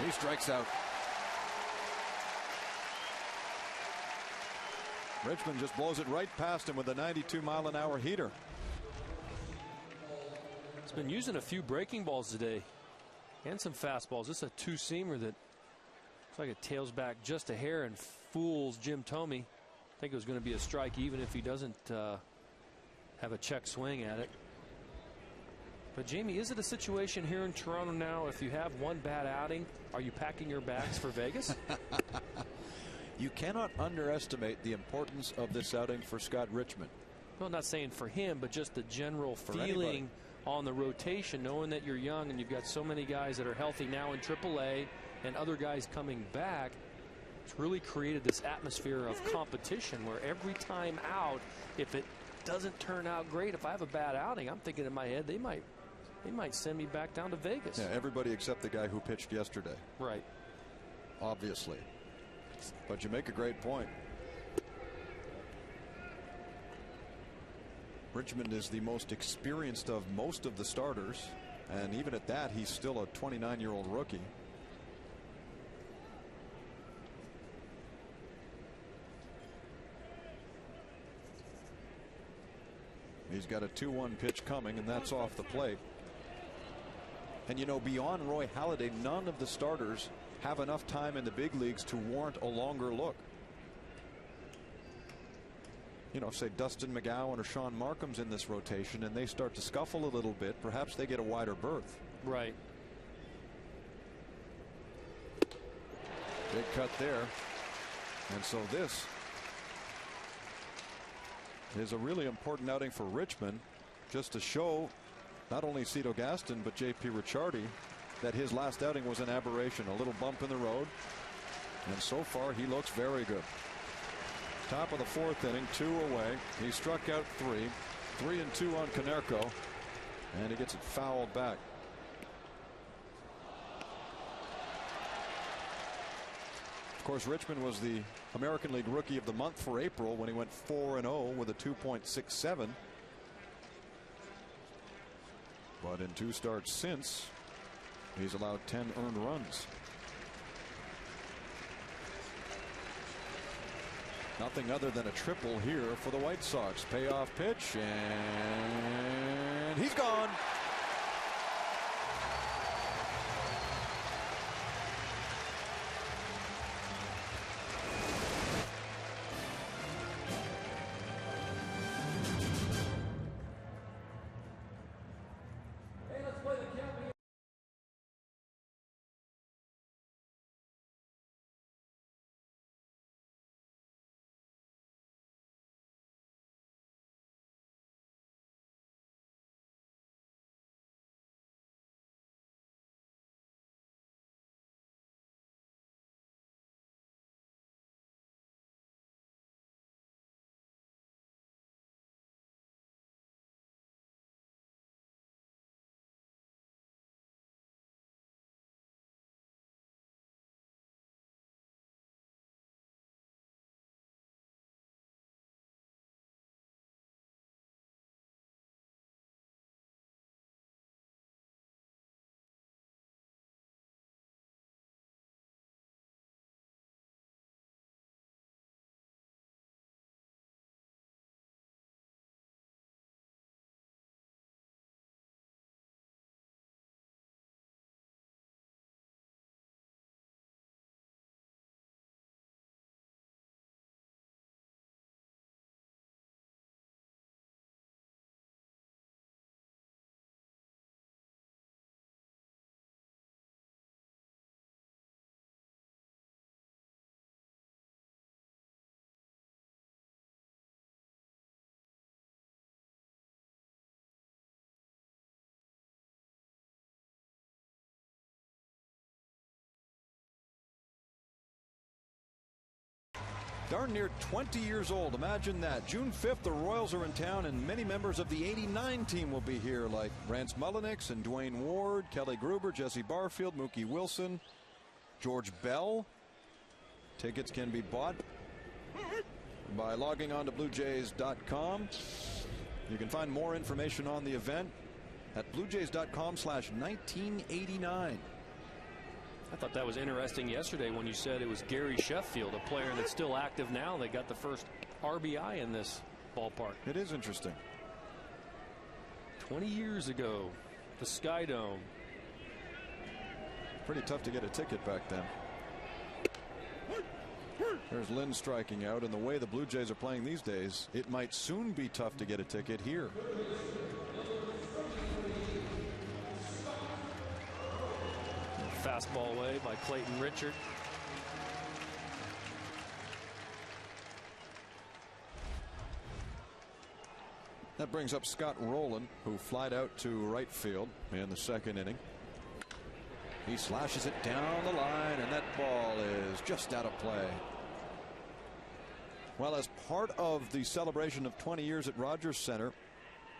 He strikes out. Richmond just blows it right past him with a 92-mile-an-hour heater. He's been using a few breaking balls today and some fastballs. This is a 2-seamer that looks like it tails back just a hair and fools Jim Thome. I think it was going to be a strike even if he doesn't have a check swing at it. But Jamie, is it a situation here in Toronto now, if you have one bad outing, are you packing your bags for Vegas? You cannot underestimate the importance of this outing for Scott Richmond. Well, not saying for him, but just the general feeling anybody on the rotation, knowing that you're young and you've got so many guys that are healthy now in AAA and other guys coming back. It's really created this atmosphere of competition where every time out, if it doesn't turn out great, if I have a bad outing, I'm thinking in my head they might send me back down to Vegas. Yeah, everybody except the guy who pitched yesterday. Right. Obviously. But you make a great point. Richmond is the most experienced of most of the starters, and even at that, he's still a 29-year-old rookie. He's got a 2-1 pitch coming, and that's off the plate. And you know, beyond Roy Halladay, none of the starters have enough time in the big leagues to warrant a longer look. You know, say Dustin McGowan or Sean Markham's in this rotation and they start to scuffle a little bit, perhaps they get a wider berth. Right. Big cut there. And so this is a really important outing for Richmond, just to show not only Cito Gaston but J.P. Ricciardi that his last outing was an aberration, a little bump in the road, and so far he looks very good. Top of the 4th inning, 2 away. He struck out 3 and 2 on Konerko, and he gets it fouled back. Of course, Richmond was the American League Rookie of the Month for April when he went 4-0 with a 2.67. But in 2 starts since, he's allowed 10 earned runs. Nothing other than a triple here for the White Sox. Payoff pitch, and he's gone. darn near 20 years old. Imagine that. June 5th, the Royals are in town, and many members of the '89 team will be here, like Rance Mullenix and Dwayne Ward, Kelly Gruber, Jesse Barfield, Mookie Wilson, George Bell. Tickets can be bought by logging on to BlueJays.com. You can find more information on the event at BlueJays.com/1989. I thought that was interesting yesterday when you said it was Gary Sheffield, a player that's still active now. They got the first RBI in this ballpark. It is interesting. 20 years ago, the Sky Dome. Pretty tough to get a ticket back then. There's Lynn striking out, and the way the Blue Jays are playing these days, it might soon be tough to get a ticket here. Fastball away by Clayton Richard. That brings up Scott Rowland, who flied out to right field in the second inning. He slashes it down the line, and that ball is just out of play. Well, as part of the celebration of 20 years at Rogers Center,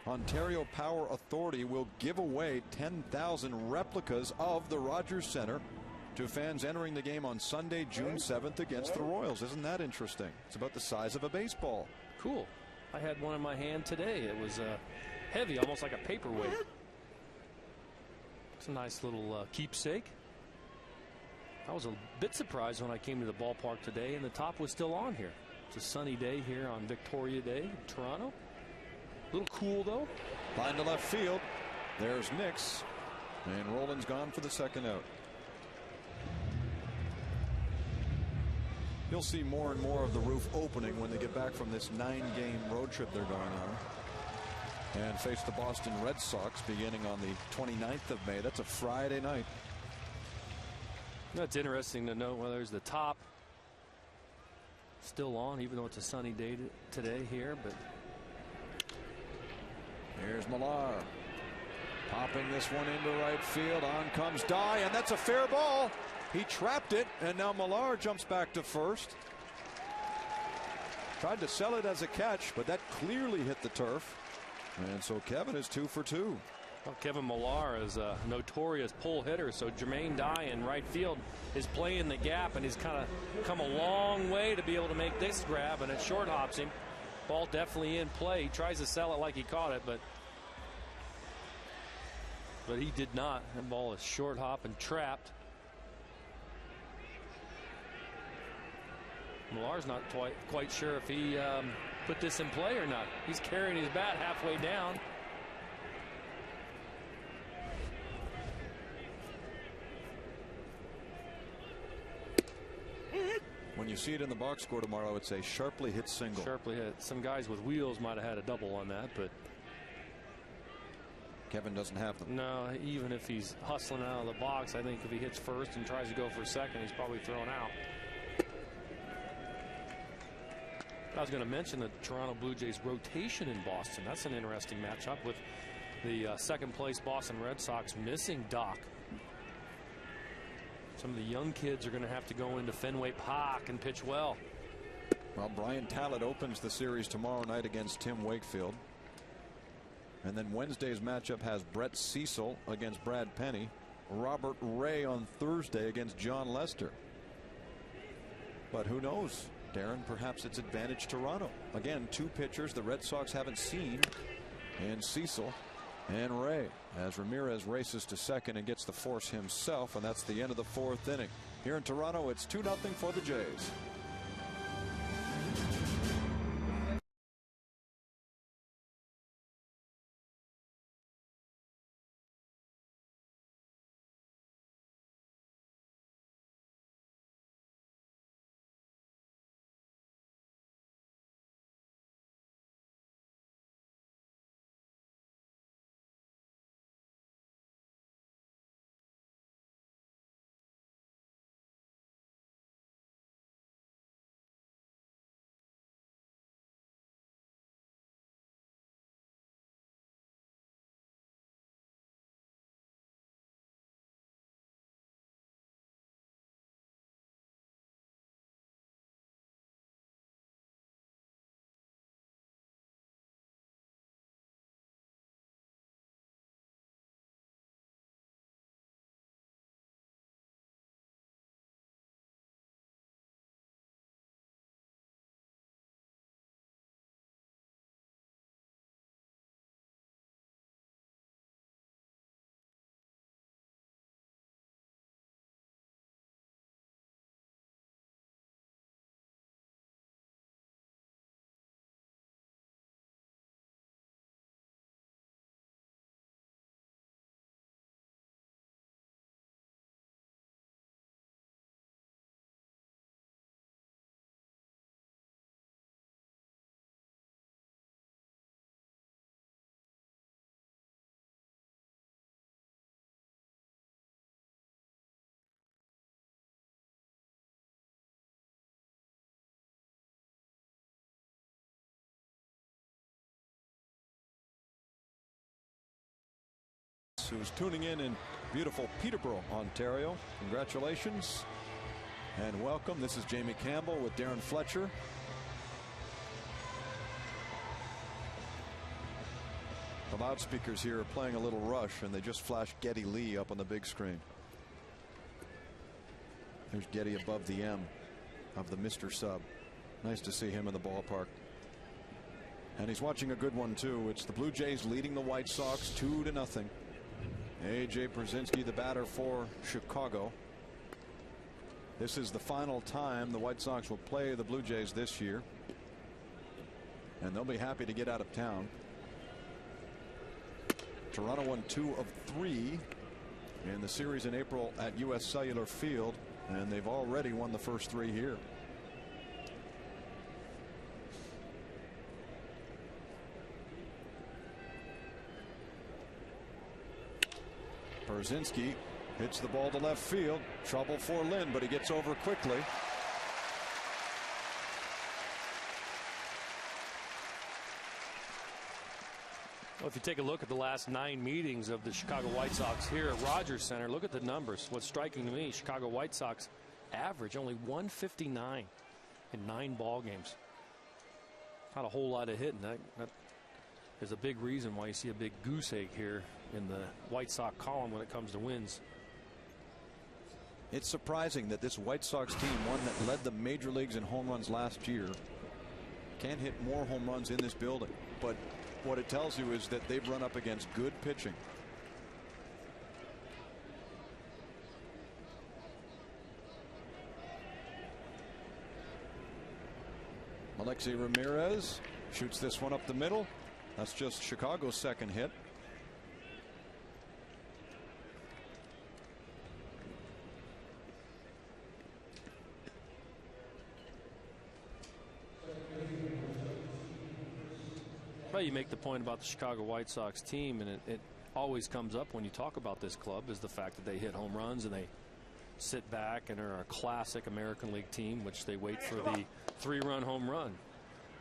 Ontario Power Authority will give away 10,000 replicas of the Rogers Center to fans entering the game on Sunday, June 7th against the Royals. Isn't that interesting? It's about the size of a baseball. Cool. I had one in my hand today. It was heavy, almost like a paperweight. It's a nice little keepsake. I was a bit surprised when I came to the ballpark today and the top was still on here. It's a sunny day here on Victoria Day in Toronto. A little cool, though. Line to left field. There's Nix. And Rowland's gone for the second out. You'll see more and more of the roof opening when they get back from this 9-game road trip they're going on. And face the Boston Red Sox beginning on the 29th of May. That's a Friday night. That's interesting to note whether there's the top still on, even though it's a sunny day today here. But here's Millar. Popping this one into right field. On comes Dye, and that's a fair ball. He trapped it, and now Millar jumps back to first. Tried to sell it as a catch, but that clearly hit the turf. And so Kevin is 2 for 2. Well, Kevin Millar is a notorious pull hitter, so Jermaine Dye in right field is playing the gap, and he's kind of come a long way to be able to make this grab, and it short hops him. Ball definitely in play. He tries to sell it like he caught it, but he did not. That ball is short hop and trapped. Millar's not quite sure if he put this in play or not. He's carrying his bat halfway down. When you see it in the box score tomorrow, it's a sharply hit single. Sharply hit. Some guys with wheels might have had a double on that, but Kevin doesn't have them. No, even if he's hustling out of the box, I think if he hits first and tries to go for second, he's probably thrown out. I was going to mention the Toronto Blue Jays rotation in Boston. That's an interesting matchup with the second place Boston Red Sox missing Doc. Some of the young kids are going to have to go into Fenway Park and pitch well. Well, Brian Tallett opens the series tomorrow night against Tim Wakefield. And then Wednesday's matchup has Brett Cecil against Brad Penny. Robert Ray on Thursday against John Lester. But who knows, Darren, perhaps it's advantage Toronto. Again, 2 pitchers the Red Sox haven't seen in Cecil and Ray, as Ramirez races to second and gets the force himself, and that's the end of the 4th inning. Here in Toronto, it's 2-0 for the Jays. Chris, who's tuning in beautiful Peterborough, Ontario. Congratulations and welcome. This is Jamie Campbell with Darren Fletcher. The loudspeakers here are playing a little Rush, and they just flashed Geddy Lee up on the big screen. There's Geddy above the M of the Mr. Sub. Nice to see him in the ballpark. And he's watching a good one too. It's the Blue Jays leading the White Sox 2-0. A.J. Pierzynski, the batter for Chicago. This is the final time the White Sox will play the Blue Jays this year, and they'll be happy to get out of town. Toronto won 2 of 3 in the series in April at U.S. Cellular Field, and they've already won the first 3 here. Pierzynski hits the ball to left field. Trouble for Lynn, but he gets over quickly. Well, if you take a look at the last 9 meetings of the Chicago White Sox here at Rogers Center, look at the numbers. What's striking to me, Chicago White Sox average only 159 in 9 ball games. Not a whole lot of hitting. That is a big reason why you see a big goose egg here in the White Sox column when it comes to wins. It's surprising that this White Sox team, one that led the major leagues in home runs last year, can't hit more home runs in this building. But what it tells you is that they've run up against good pitching. Alexei Ramirez shoots this one up the middle. That's just Chicago's second hit. Well, you make the point about the Chicago White Sox team, and it always comes up when you talk about this club, is the fact that they hit home runs and they sit back and are a classic American League team, which they wait for the 3-run home run.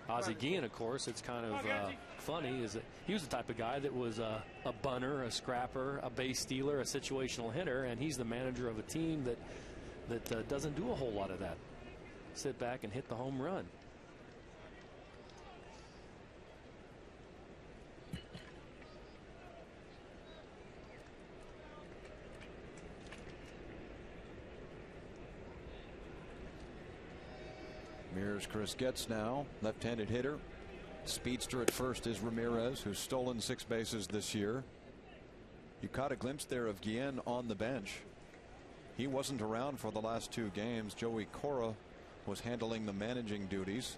Ozzie Guillen, of course, it's kind of funny, is that he was the type of guy that was a bunter, a scrapper, a base stealer, a situational hitter, and he's the manager of a team that doesn't do a whole lot of that. Sit back and hit the home run. Here's Chris Getz now, left-handed hitter. Speedster at first is Ramirez, who's stolen 6 bases this year. You caught a glimpse there of Guillen on the bench. He wasn't around for the last 2 games. Joey Cora was handling the managing duties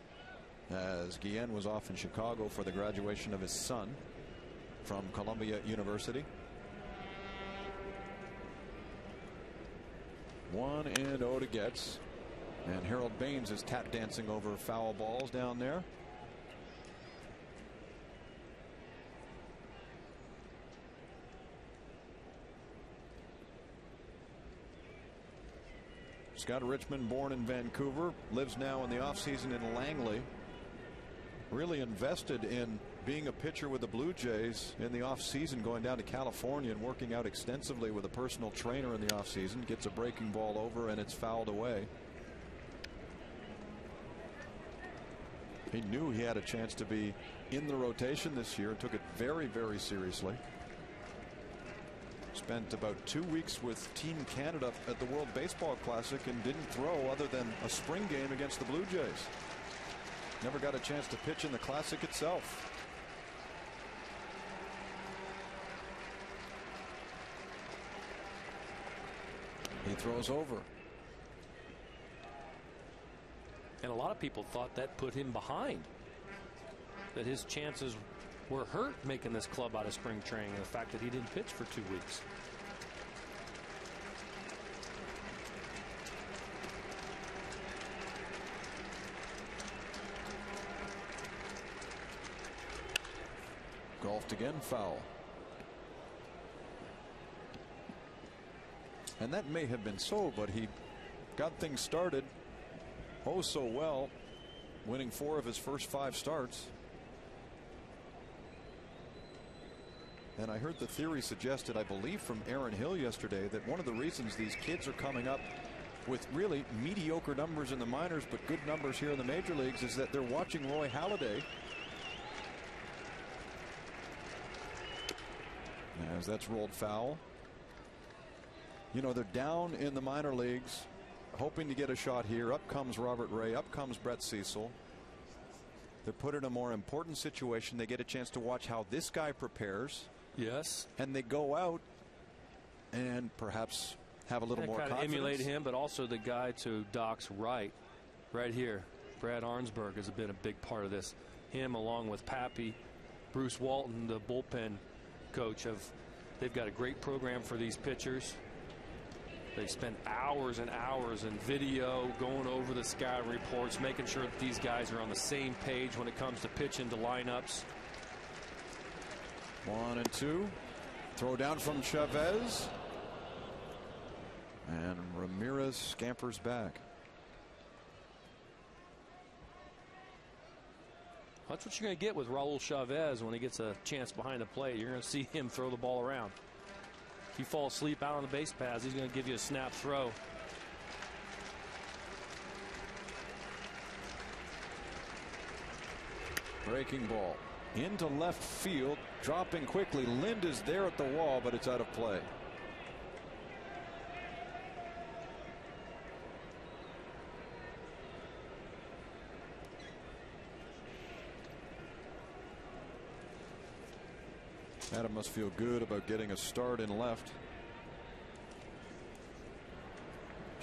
as Guillen was off in Chicago for the graduation of his son from Columbia University. 1-0 to Getz. And Harold Baines is tap dancing over foul balls down there. Scott Richmond, born in Vancouver, lives now in the offseason in Langley. Really invested in being a pitcher with the Blue Jays in the offseason, going down to California and working out extensively with a personal trainer in the offseason. Gets a breaking ball over and it's fouled away. He knew he had a chance to be in the rotation this year and took it very, very seriously. Spent about 2 weeks with Team Canada at the World Baseball Classic and didn't throw other than a spring game against the Blue Jays. Never got a chance to pitch in the Classic itself. He throws over. And a lot of people thought that put him behind, that his chances were hurt making this club out of spring training, and the fact that he didn't pitch for 2 weeks. Golfed again, foul. And that may have been so, but he got things started oh so well, winning 4 of his first 5 starts. And I heard the theory suggested, I believe from Aaron Hill yesterday, that one of the reasons these kids are coming up with really mediocre numbers in the minors but good numbers here in the major leagues is that they're watching Roy Halladay. As that's rolled foul. You know, they're down in the minor leagues, hoping to get a shot here. Up comes Robert Ray. Up comes Brett Cecil. They're put in a more important situation. They get a chance to watch how this guy prepares. Yes. And they go out and perhaps have a little more confidence. Emulate him, but also the guy to Doc's right here. Brad Arnsberg has been a big part of this. Him along with Pappy, Bruce Walton, the bullpen coach. They've got a great program for these pitchers. They spend hours and hours in video going over the scouting reports, making sure that these guys are on the same page when it comes to pitching to lineups. 1-2. Throw down from Chavez. And Ramirez scampers back. That's what you're going to get with Raul Chavez when he gets a chance behind the plate. You're going to see him throw the ball around. If you fall asleep out on the base paths, he's going to give you a snap throw. Breaking ball into left field, dropping quickly. Lind is there at the wall, but it's out of play. Adam must feel good about getting a start in left.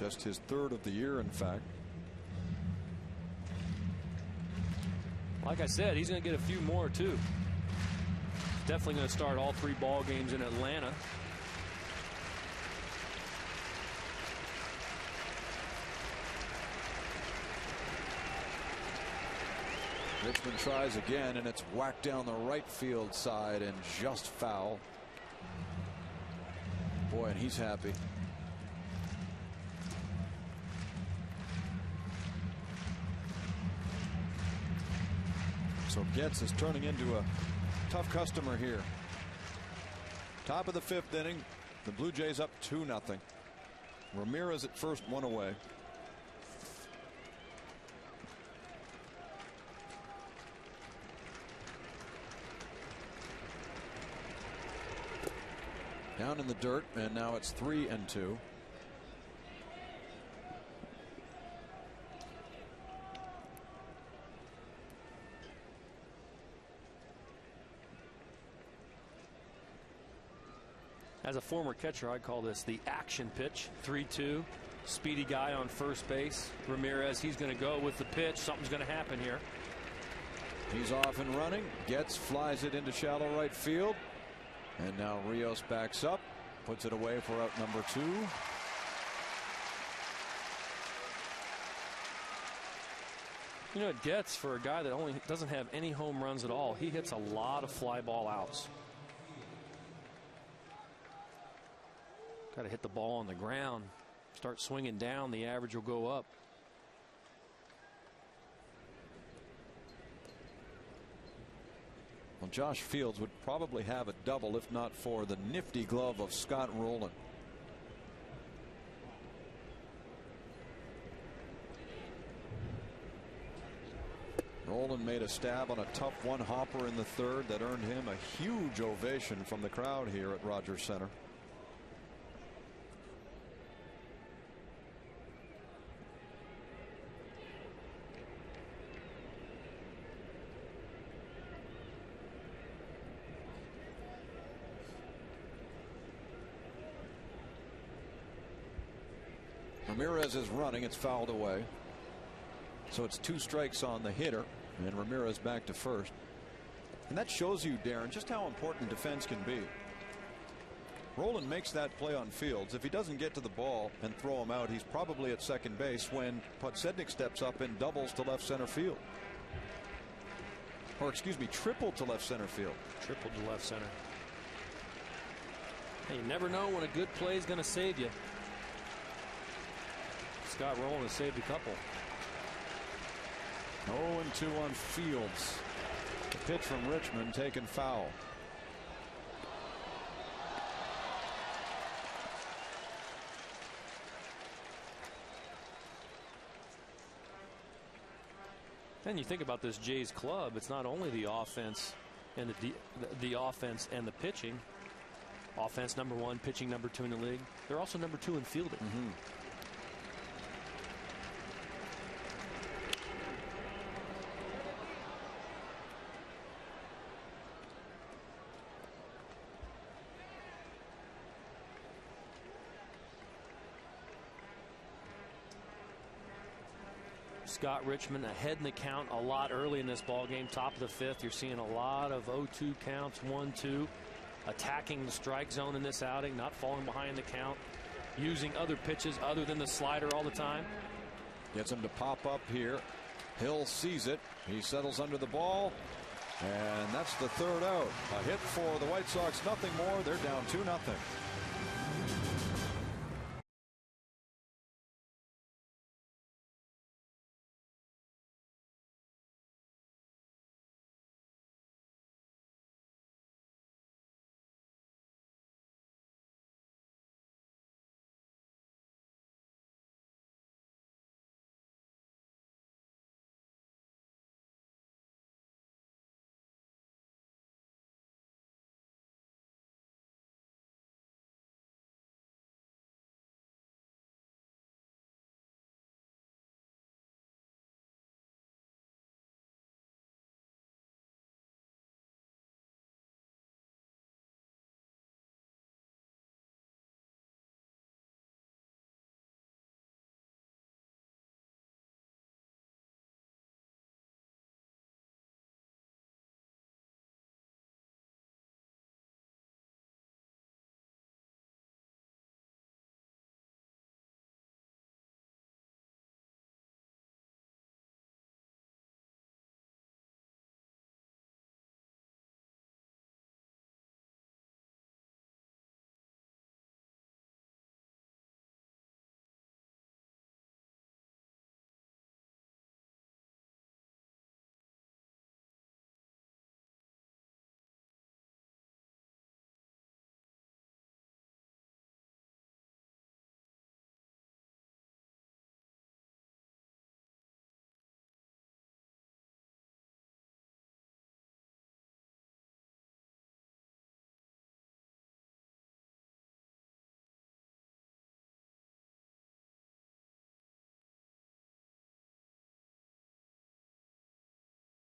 Just his third of the year, in fact. Like I said, he's going to get a few more, too. Definitely going to start all 3 ball games in Atlanta. Richmond tries again, and it's whacked down the right field side and just foul. Boy, and he's happy. So Getz is turning into a tough customer here. Top of the 5th inning. The Blue Jays up 2-0. Ramirez at first, 1 away. Down in the dirt, and now it's 3-2. As a former catcher, I call this the action pitch. 3-2. Speedy guy on first base. Ramirez, he's going to go with the pitch. Something's going to happen here. He's off and running. Getz flies it into shallow right field. And now Rios backs up, puts it away for out number 2. You know, it gets for a guy that only doesn't have any home runs at all. He hits a lot of fly ball outs. Got to hit the ball on the ground. Start swinging down, the average will go up. Well, Josh Fields would probably have a double if not for the nifty glove of Scott Rowland. Rowland made a stab on a tough one-hopper in the 3rd that earned him a huge ovation from the crowd here at Rogers Center. Ramirez is running. It's fouled away. So it's 2 strikes on the hitter, and Ramirez back to first. And that shows you, Darren, just how important defense can be. Rowland makes that play on Fields. If he doesn't get to the ball and throw him out, he's probably at second base when Podsednik steps up and doubles to left center field. Or excuse me, triple to left center field. Triple to left center. Hey, you never know when a good play is going to save you. Scott Rowland has saved a couple. 0-2 on Fields. The pitch from Richmond taken foul. And you think about this Jays club, it's not only the offense and the offense and the pitching. Offense #1, pitching #2 in the league. They're also #2 in fielding. Scott Richmond ahead in the count a lot early in this ball game. Top of the 5th. You're seeing a lot of 0-2 counts, 1-2. Attacking the strike zone in this outing, not falling behind the count, using other pitches other than the slider all the time. Gets him to pop up here. Hill sees it. He settles under the ball. And that's the 3rd out. A hit for the White Sox, nothing more. They're down 2-0.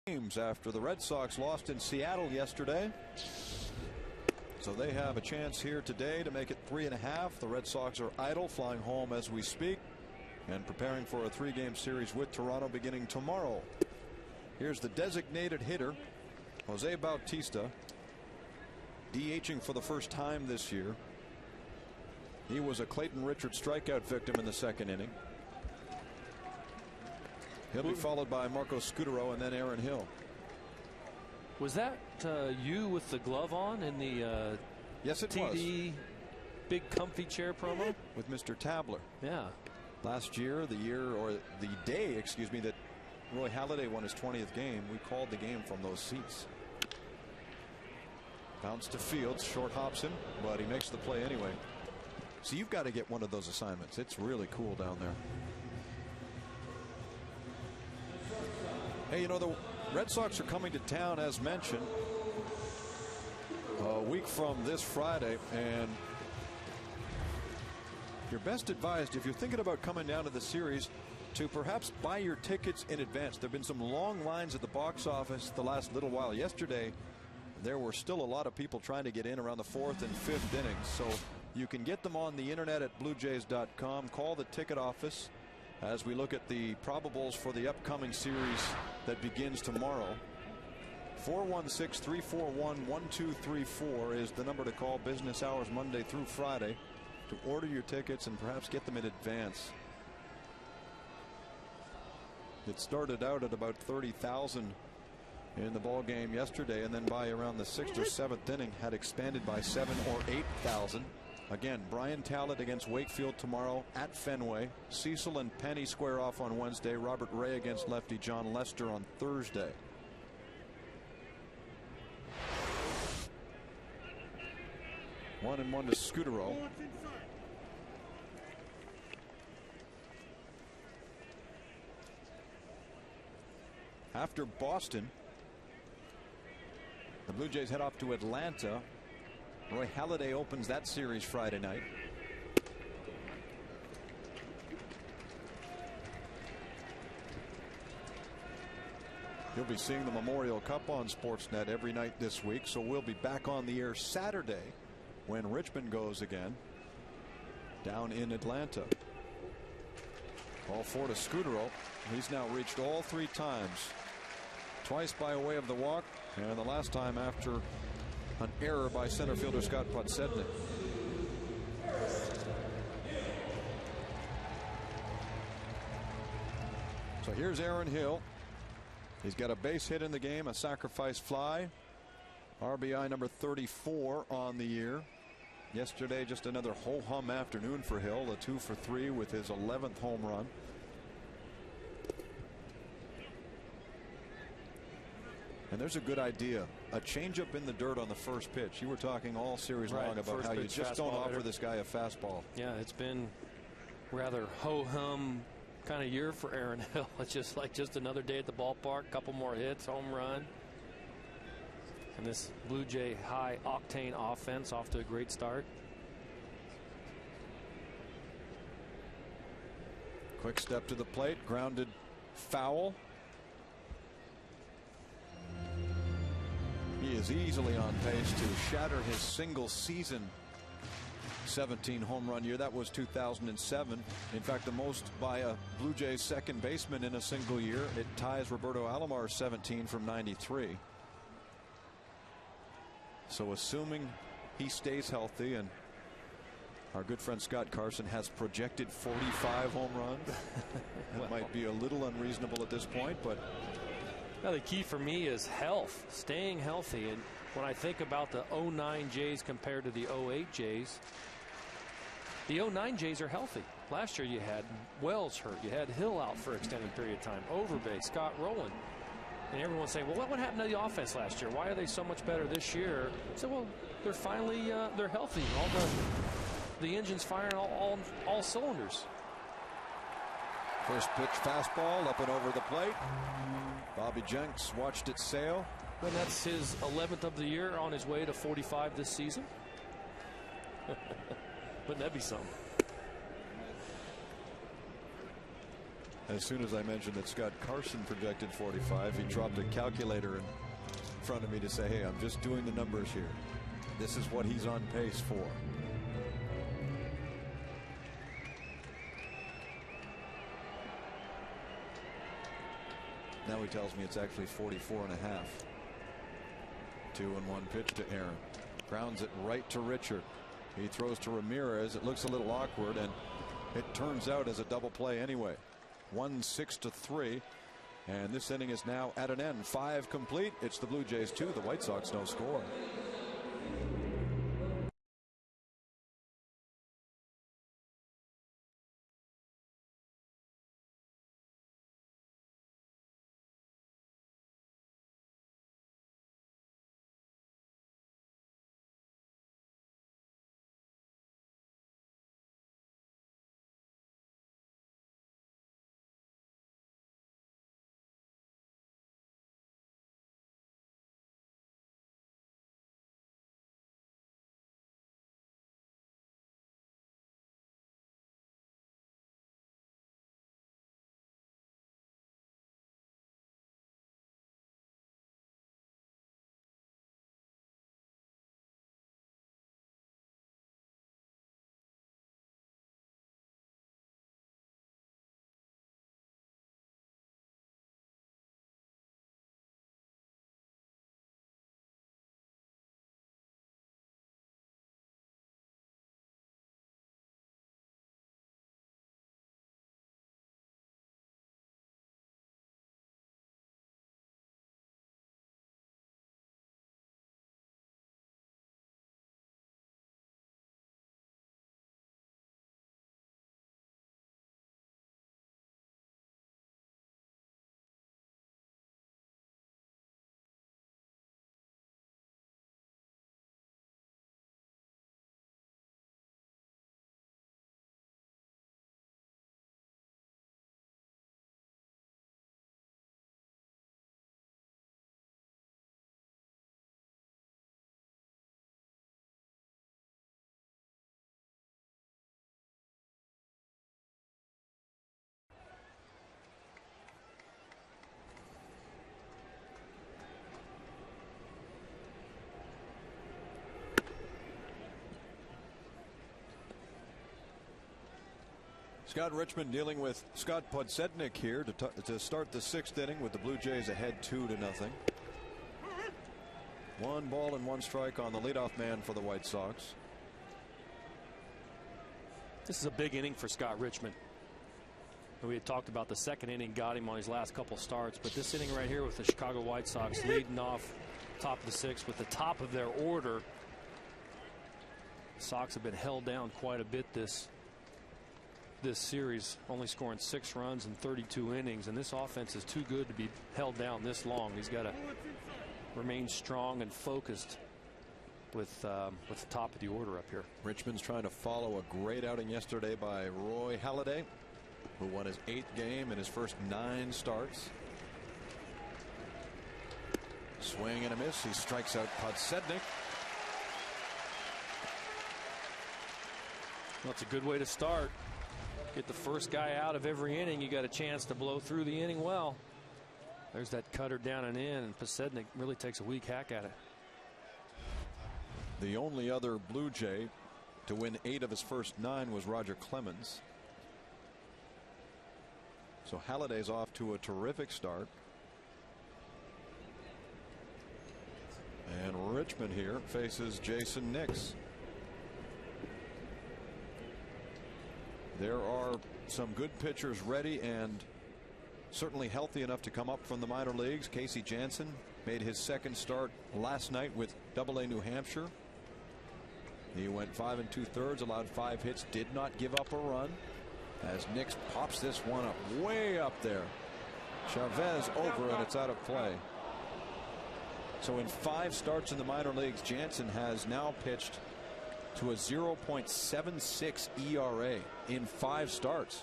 Games after the Red Sox lost in Seattle yesterday. So they have a chance here today to make it 3.5. The Red Sox are idle, flying home as we speak, and preparing for a 3-game series with Toronto beginning tomorrow. Here's the designated hitter, Jose Bautista, DHing for the first time this year. He was a Clayton Richards strikeout victim in the 2nd inning. He'll be followed by Marco Scutaro and then Aaron Hill. Was that you with the glove on in the yes, it TD was. big comfy chair promo? With Mr. Tabler. Yeah. Last year, the day, excuse me, that Roy Halladay won his 20th game, we called the game from those seats. Bounce to Fields, short hops him, but he makes the play anyway. So you've got to get one of those assignments. It's really cool down there. Hey, you know, the Red Sox are coming to town, as mentioned, a week from this Friday, and you're best advised, if you're thinking about coming down to the series, to perhaps buy your tickets in advance. There have been some long lines at the box office the last little while. Yesterday, there were still a lot of people trying to get in around the 4th and 5th innings, so you can get them on the internet at BlueJays.com. Call the ticket office as we look at the probables for the upcoming series that begins tomorrow. 416-341-1234 is the number to call, business hours Monday through Friday, to order your tickets and perhaps get them in advance. It started out at about 30,000 in the ball game yesterday, and then by around the 6th or 7th inning had expanded by 7,000 or 8,000. Again, Brian Talbot against Wakefield tomorrow at Fenway. Cecil and Penny square off on Wednesday. Robert Ray against lefty John Lester on Thursday. One and one to Scutaro. After Boston, the Blue Jays head off to Atlanta. Roy Halladay opens that series Friday night. You'll be seeing the Memorial Cup on Sportsnet every night this week, so we'll be back on the air Saturday when Richmond goes again down in Atlanta. Ball 4 to Scudero. He's now reached all 3 times. Twice by way of the walk, and the last time after an error by center fielder Scott Podsednik. So here's Aaron Hill. He's got a base hit in the game, a sacrifice fly. RBI number 34 on the year. Yesterday, just another ho-hum afternoon for Hill, a 2 for 3 with his 11th home run. And there's a good idea. A changeup in the dirt on the first pitch. You were talking all series long about how you just don't offer this guy a fastball. Yeah, it's been rather ho-hum kind of year for Aaron Hill. It's just another day at the ballpark, couple more hits, home run. And this Blue Jay high octane offense off to a great start. Quick step to the plate, grounded foul. He is easily on pace to shatter his single season 17 home run year. That was 2007. In fact, the most by a Blue Jays second baseman in a single year. It ties Roberto Alomar's 17 from 93. So assuming he stays healthy, and our good friend Scott Carson has projected 45 home runs. That might be a little unreasonable at this point, but now the key for me is health, staying healthy. And when I think about the 09 Jays compared to the 08 Jays, the 09 Jays are healthy. Last year you had Wells hurt, you had Hill out for an extended period of time, Overbay, Scott Rowland. And everyone's saying, well, what happened to the offense last year? Why are they so much better this year? So, well, they're finally they're healthy. All the engine's firing all cylinders. First pitch fastball up and over the plate. Bobby Jenks watched it sail. And that's his 11th of the year, on his way to 45 this season. Wouldn't that be something? As soon as I mentioned that Scott Carson projected 45, he dropped a calculator in front of me to say, hey, I'm just doing the numbers here. This is what he's on pace for. Now he tells me it's actually 44 and a half. 2-1 pitch to Aaron. Grounds it right to Richard. He throws to Ramirez. It looks a little awkward, and it turns out as a double play anyway. 1-6-3, and this inning is now at an end. 5 complete. It's the Blue Jays 2, the White Sox no score. Scott Richmond dealing with Scott Podsednik here to start the 6th inning with the Blue Jays ahead 2-0. 1 ball and 1 strike on the leadoff man for the White Sox. This is a big inning for Scott Richmond. We had talked about the 2nd inning got him on his last couple starts, but this inning right here with the Chicago White Sox leading off top of the 6th with the top of their order. Sox have been held down quite a bit this series, only scoring 6 runs in 32 innings, and this offense is too good to be held down this long. He's got to remain strong and focused with the top of the order up here. Richmond's trying to follow a great outing yesterday by Roy Halladay, who won his 8th game in his first 9 starts. Swing and a miss. He strikes out Podsednik. Well, it's a good way to start. Get the first guy out of every inning. You got a chance to blow through the inning well. There's that cutter down and in, and Podsednik really takes a weak hack at it. The only other Blue Jay to win 8 of his first 9 was Roger Clemens. So Halladay's off to a terrific start. And Richmond here faces Jason Nix. There are some good pitchers ready and certainly healthy enough to come up from the minor leagues. Casey Jansen made his 2nd start last night with AA New Hampshire. He went 5 2/3, allowed 5 hits, did not give up a run, as Nix pops this one up way up there. Chavez over, and it's out of play. So in 5 starts in the minor leagues, Jansen has now pitched to a 0.76 ERA in 5 starts.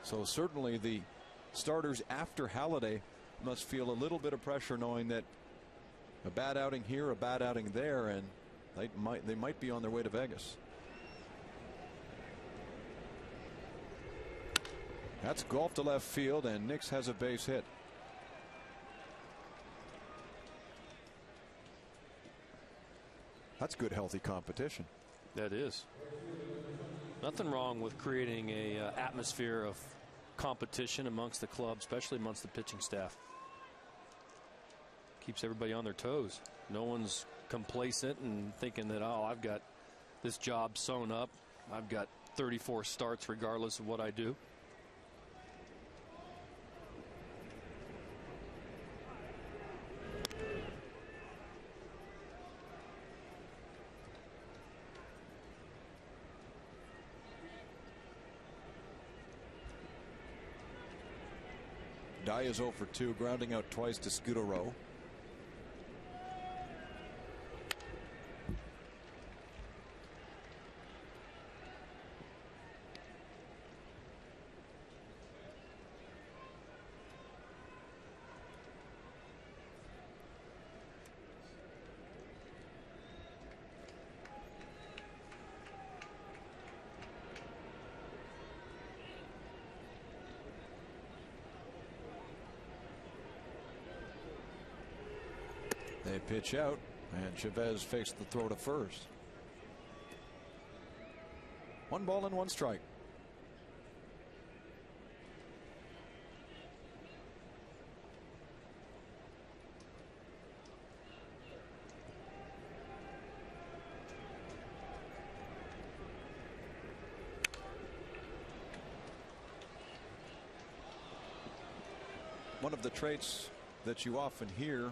So certainly the starters after Halladay must feel a little bit of pressure, knowing that a bad outing here, a bad outing there, and they might be on their way to Vegas. That's golf to left field, and Nix has a base hit. That's good, healthy competition. That is. Nothing wrong with creating a atmosphere of competition amongst the club, especially amongst the pitching staff. Keeps everybody on their toes. No one's complacent and thinking that, oh, I've got this job sewn up. I've got 34 starts regardless of what I do. Dye is 0 for 2, grounding out twice to Scudero. They pitch out, and Chavez fakes the throw to first. 1 ball and 1 strike. One of the traits that you often hear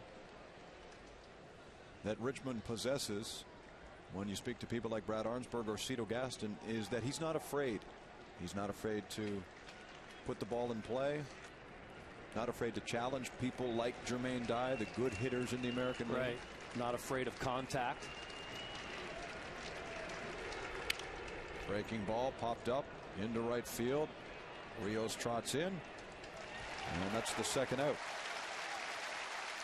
that Richmond possesses when you speak to people like Brad Arnsberg or Cito Gaston is that he's not afraid. He's not afraid to put the ball in play, not afraid to challenge people like Jermaine Dye, the good hitters in the American League. Right. Not afraid of contact. Breaking ball popped up into right field. Rios trots in, and that's the 2nd out.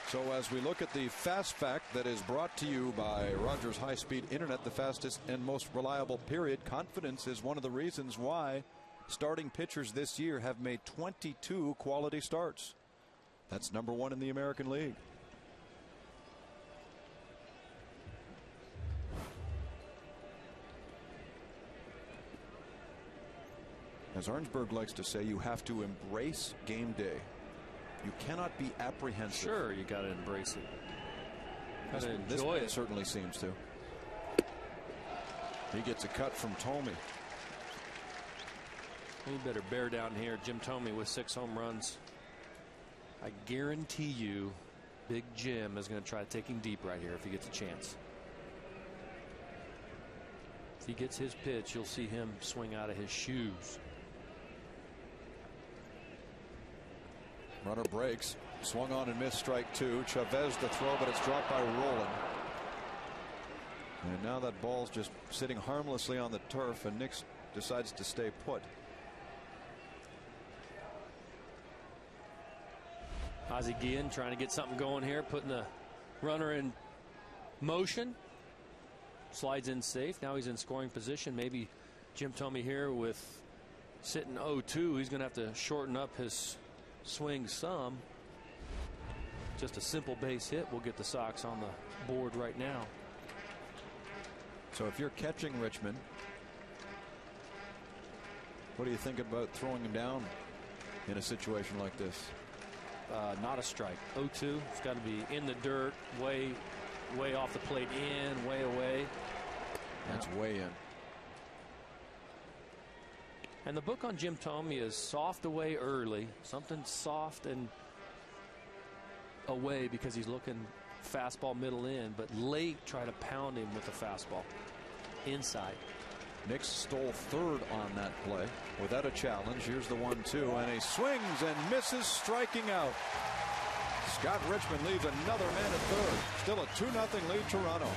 So as we look at the Fast Fact that is brought to you by Rogers High Speed Internet, the fastest and most reliable period, confidence is one of the reasons why starting pitchers this year have made 22 quality starts. That's #1 in the American League. As Arnsberg likes to say, you have to embrace game day. You cannot be apprehensive. Sure, you got to embrace it. Got to enjoy it. Certainly seems to. He gets a cut from Thome. He better bear down here. Jim Thome with 6 home runs. I guarantee you, Big Jim is going to try to take him deep right here if he gets a chance. If he gets his pitch, you'll see him swing out of his shoes. Runner breaks. Swung on and missed, strike 2. Chavez the throw, but it's dropped by Rolen. And now that ball's just sitting harmlessly on the turf, and Nix decides to stay put. Ozzie Guillen trying to get something going here, putting the runner in motion. Slides in safe. Now he's in scoring position. Maybe Jim Thome here with sitting 0-2. He's going to have to shorten up his swing some. Just a simple base hit will get the Sox on the board right now. So if you're catching Richmond, what do you think about throwing him down in a situation like this? Not a strike. 0-2. It's got to be in the dirt, way off the plate, way away. That's way in. And the book on Jim Thome is soft away early, something soft and away because he's looking fastball middle in, but late try to pound him with the fastball inside. Nix stole third on that play without a challenge. Here's the 1-2, and he swings and misses, striking out. Scott Richmond leaves another man at third. Still a 2-0 lead, Toronto.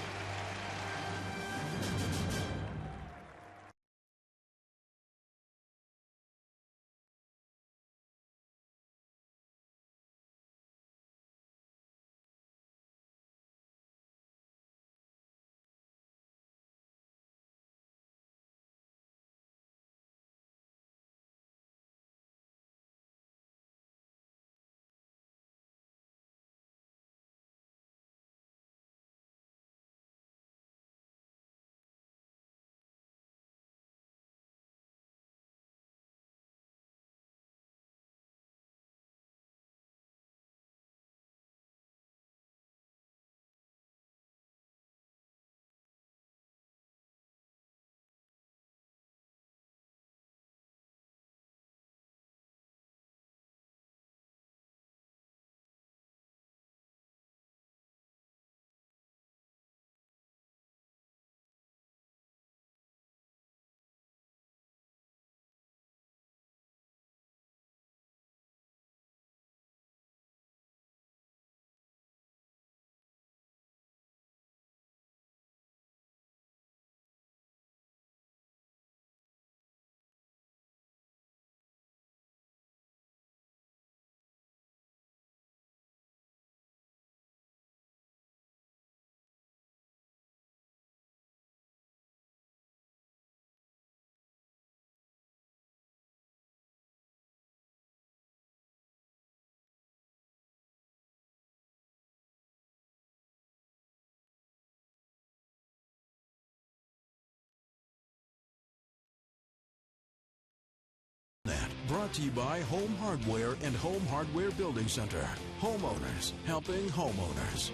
Brought to you by Home Hardware and Home Hardware Building Center. Homeowners helping homeowners.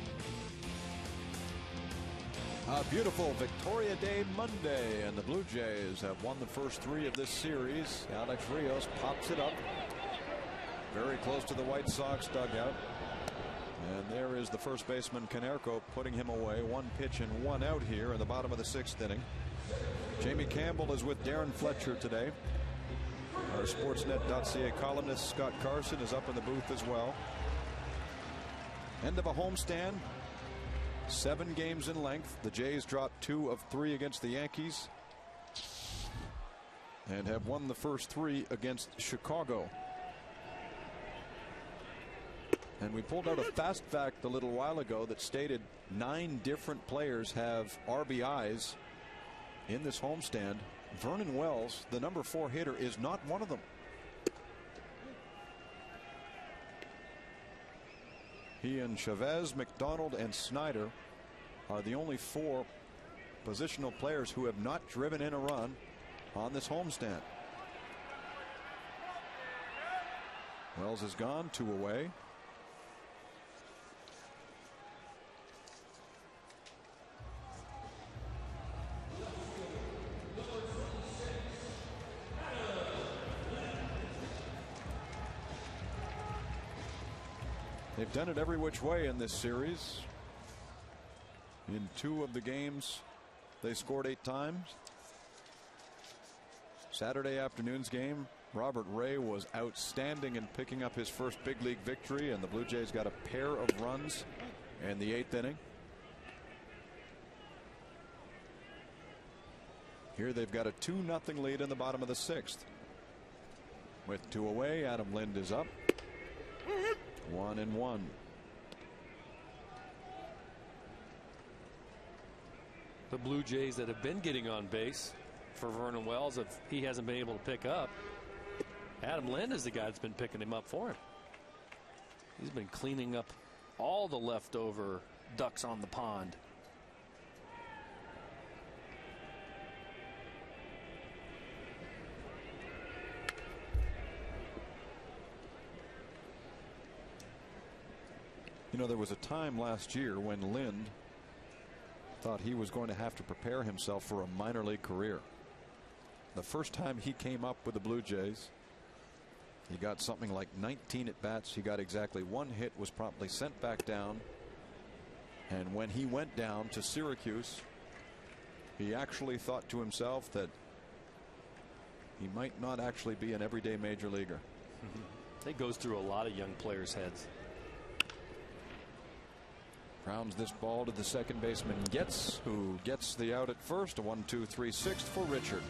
A beautiful Victoria Day Monday, and the Blue Jays have won the first 3 of this series. Alex Rios pops it up very close to the White Sox dugout. And there is the first baseman, Konerko, putting him away. 1 pitch and 1 out here in the bottom of the 6th inning. Jamie Campbell is with Darren Fletcher today. Our Sportsnet.ca columnist Scott Carson is up in the booth as well. End of a homestand. 7 games in length. The Jays dropped 2 of 3 against the Yankees and have won the first 3 against Chicago. And we pulled out a fast fact a little while ago that stated 9 different players have RBIs in this homestand. Vernon Wells, the number 4 hitter, is not one of them. He and Chavez, McDonald, and Snyder are the only 4 positional players who have not driven in a run on this homestand. Wells is gone, 2 away. They've done it every which way in this series. In 2 of the games, they scored 8 times. Saturday afternoon's game, Robert Ray was outstanding in picking up his first big league victory, and the Blue Jays got a pair of runs in the 8th inning. Here they've got a 2-0 lead in the bottom of the 6th. With 2 away, Adam Lind is up. 1-1. The Blue Jays that have been getting on base for Vernon Wells, if he hasn't been able to pick up, Adam Lind is the guy that's been picking him up for him. He's been cleaning up all the leftover ducks on the pond. You know, there was a time last year when Lind thought he was going to have to prepare himself for a minor league career. The first time he came up with the Blue Jays, he got something like 19 at bats. He got exactly 1 hit, was promptly sent back down. And when he went down to Syracuse, he actually thought to himself that he might not actually be an everyday major leaguer. It goes through a lot of young players' heads. Grounds this ball to the second baseman Getz, who gets the out at first. A 1-2-3-6 for Richard.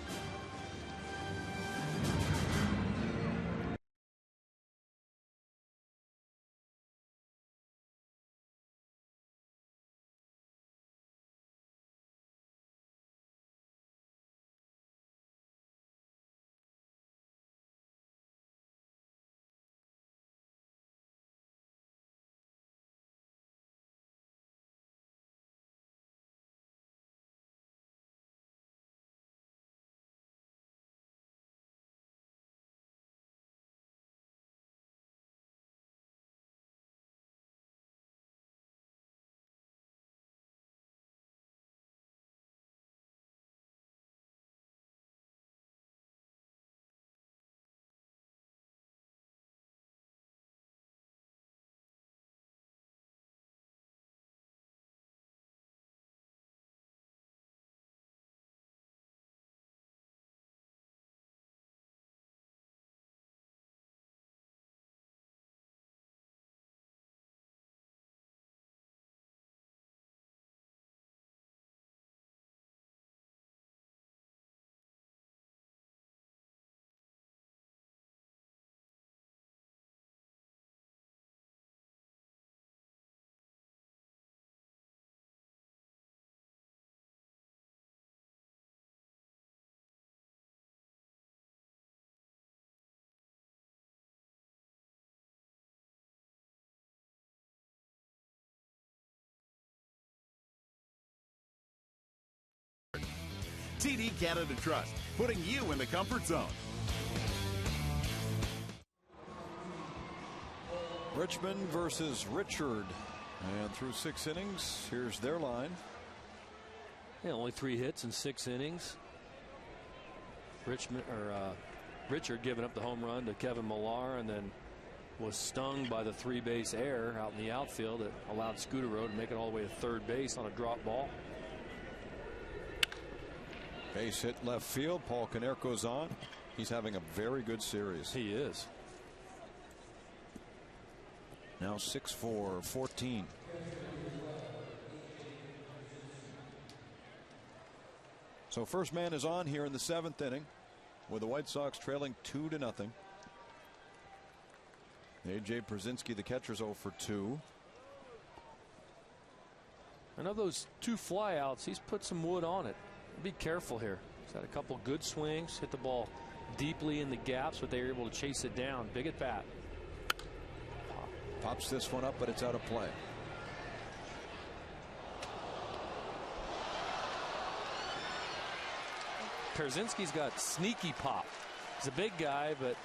TD Canada Trust, putting you in the comfort zone. Richmond versus Richard. And through 6 innings, here's their line. Yeah, only 3 hits in 6 innings. Richard giving up the home run to Kevin Millar, and then was stung by the 3-base error out in the outfield that allowed Scudero to make it all the way to third base on a drop ball. Base hit left field. Paul Konerko's on. He's having a very good series. He is. Now 6-4-14. So first man is on here in the 7th inning with the White Sox trailing 2-0. A.J. Brzezinski, the catcher's 0 for 2. And of those 2 flyouts, he's put some wood on it. Be careful here. He's had a couple good swings, hit the ball deeply in the gaps, but they were able to chase it down. Big at bat. Pops this one up, but it's out of play. Brzezinski's got sneaky pop. He's a big guy, but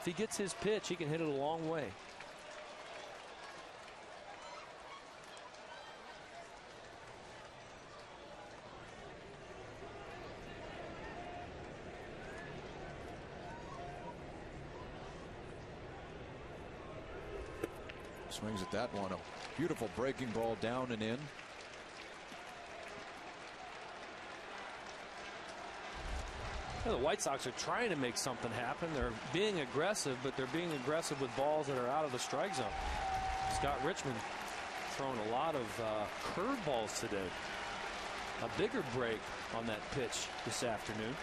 If he gets his pitch, he can hit it a long way. Swings at that one. A beautiful breaking ball down and in. The White Sox are trying to make something happen. They're being aggressive, but they're being aggressive with balls that are out of the strike zone. Scott Richmond throwing a lot of curveballs today. A bigger break on that pitch this afternoon.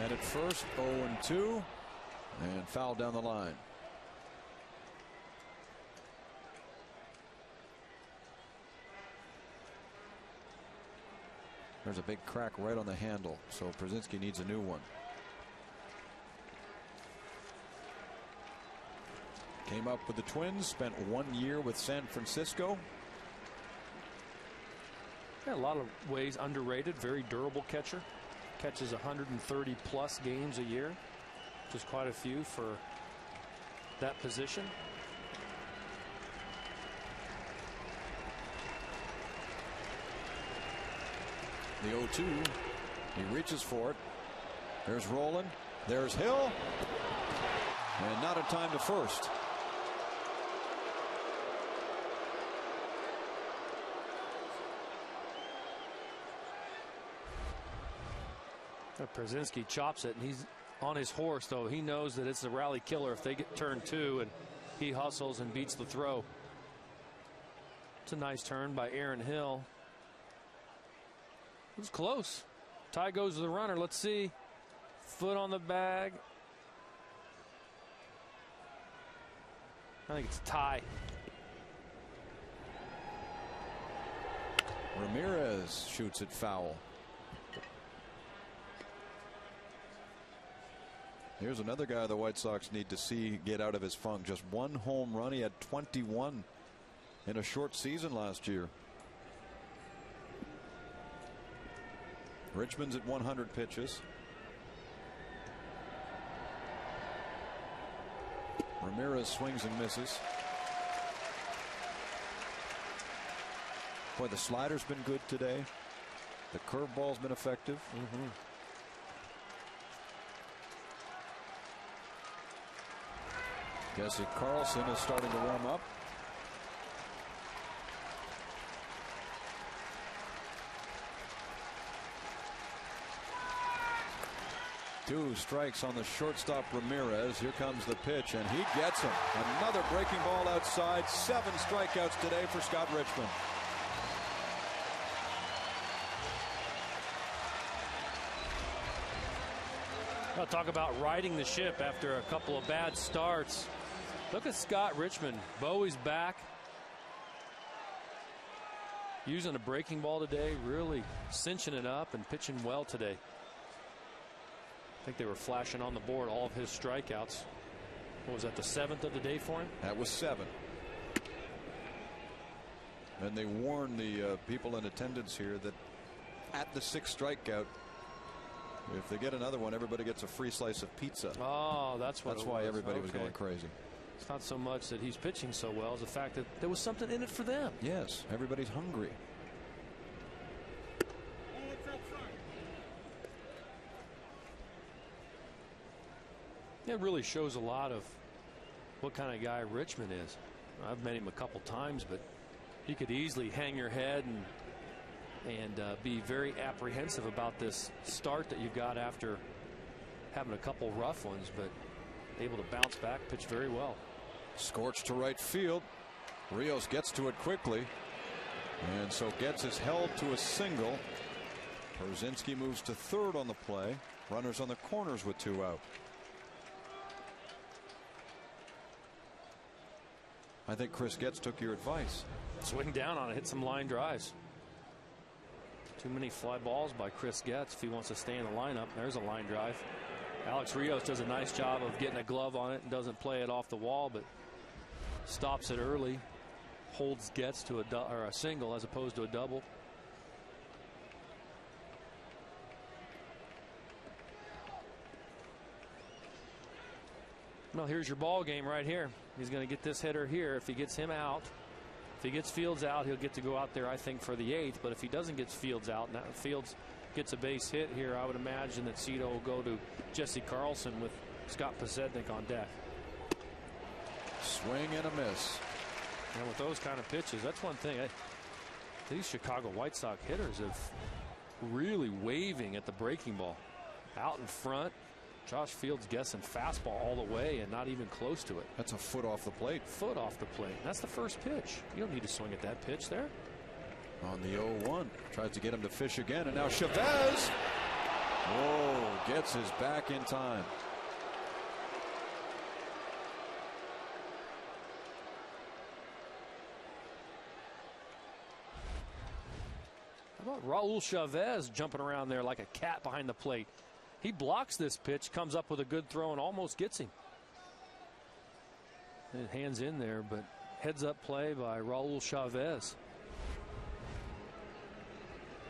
And at first, 0-2, and foul down the line. There's a big crack right on the handle, so Przinsky needs a new one. Came up with the Twins, spent 1 year with San Francisco. Yeah, a lot of ways underrated, very durable catcher. Catches 130 plus games a year, which is quite a few for that position. The 0-2. He reaches for it. There's Rowland. There's Hill. And not a time to first. Przinsky chops it, and he's on his horse, though. He knows that it's a rally killer if they get turn two, and he hustles and beats the throw. It's a nice turn by Aaron Hill. It was close. Tie goes to the runner. Let's see. Foot on the bag. I think it's a tie. Ramirez shoots it foul. Here's another guy the White Sox need to see get out of his funk. Just one home run. He had 21 in a short season last year. Richmond's at 100 pitches. Ramirez swings and misses. Boy, the slider's been good today. The curveball's been effective. Jesse Carlson is starting to warm up. Two strikes on the shortstop Ramirez. Here comes the pitch, and he gets him. Another breaking ball outside. 7 strikeouts today for Scott Richmond. I'll talk about riding the ship after a couple of bad starts. Look at Scott Richmond. Bowie's back. Using a breaking ball today, really cinching it up and pitching well today. I think they were flashing on the board all of his strikeouts. What was that, the 7th of the day for him? That was 7. And they warned the people in attendance here that at the 6th strikeout, if they get another one, everybody gets a free slice of pizza. Oh, that's why everybody was going crazy. It's not so much that he's pitching so well as the fact that there was something in it for them. Yes, everybody's hungry. It really shows a lot of what kind of guy Richmond is. I've met him a couple times, but he could easily hang your head and be very apprehensive about this start that you got after having a couple rough ones, but able to bounce back, pitch very well. Scorched to right field. Rios gets to it quickly, and so Getz is held to a single. Przinsky moves to third on the play. Runners on the corners with 2 out. I think Chris Getz took your advice. Swing down on it, hit some line drives. Too many fly balls by Chris Getz if he wants to stay in the lineup. There's a line drive. Alex Rios does a nice job of getting a glove on it and doesn't play it off the wall, but stops it early. Holds Getz to a single as opposed to a double. Well, here's your ball game right here. He's going to get this hitter here. If he gets him out, if he gets Fields out, he'll get to go out there, I think, for the 8th. But if he doesn't get Fields out, now Fields gets a base hit here, I would imagine that Cito will go to Jesse Carlson with Scott Podsednik on deck. Swing and a miss. And with those kind of pitches, that's one thing. These Chicago White Sox hitters have really waving at the breaking ball. Out in front, Josh Fields guessing fastball all the way and not even close to it. That's a foot off the plate. Foot off the plate. That's the first pitch. You don't need to swing at that pitch there. On the 0-1. Tries to get him to fish again, and now Chavez. Whoa, gets his back in time. How about Raul Chavez jumping around there like a cat behind the plate? He blocks this pitch, comes up with a good throw, and almost gets him. And hands in there, but heads up play by Raul Chavez.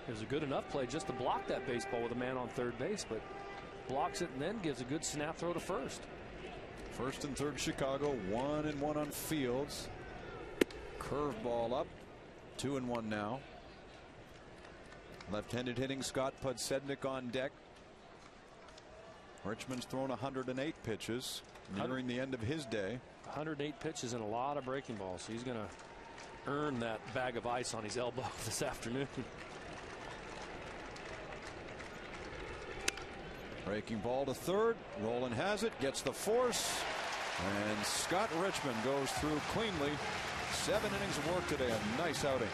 It was a good enough play just to block that baseball with a man on third base, but blocks it and then gives a good snap throw to first. First and third Chicago, 1-1 on Fields. Curveball up, 2-1 now. Left-handed hitting Scott Podsednik on deck. Richmond's thrown 108 pitches, nearing the end of his day. 108 pitches and a lot of breaking balls. So he's going to earn that bag of ice on his elbow this afternoon. Breaking ball to third. Rolen has it, gets the force, and Scott Richmond goes through cleanly. 7 innings of work today. A nice outing.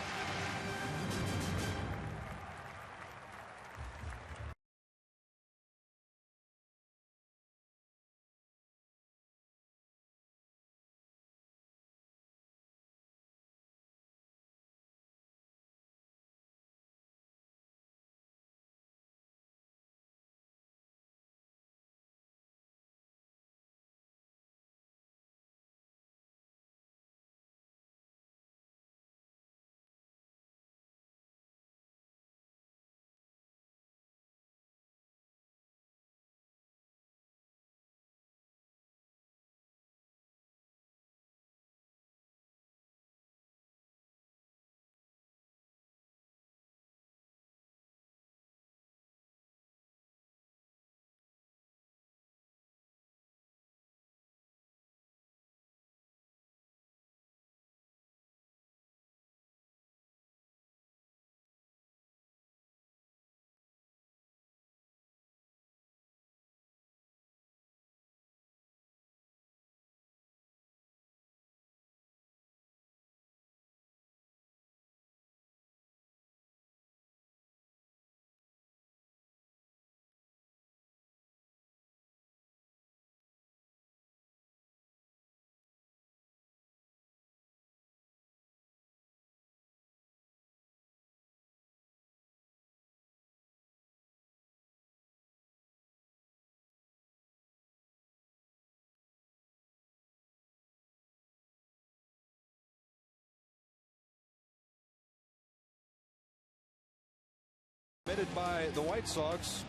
Committed by the White Sox,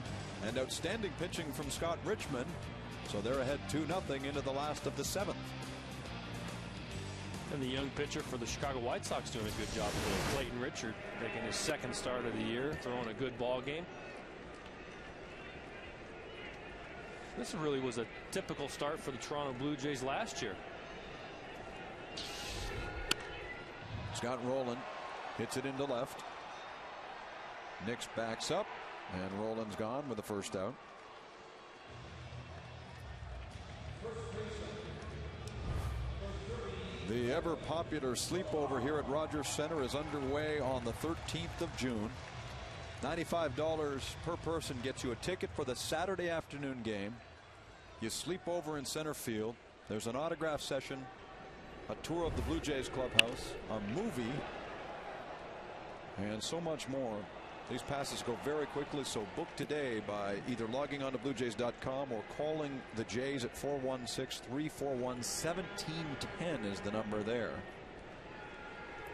and outstanding pitching from Scott Richmond. So they're ahead 2-0 into the last of the 7th. And the young pitcher for the Chicago White Sox doing a good job today. Clayton Richard making his 2nd start of the year, throwing a good ball game. This really was a typical start for the Toronto Blue Jays last year. Scott Rolen hits it into left. Nix backs up, and Rolen's gone with the first out. The ever popular sleepover here at Rogers Center is underway on the 13th of June. $95 per person gets you a ticket for the Saturday afternoon game. You sleep over in center field. There's an autograph session, a tour of the Blue Jays clubhouse, a movie, and so much more. These passes go very quickly, so book today by either logging on to BlueJays.com or calling the Jays at 416-341-1710 is the number there.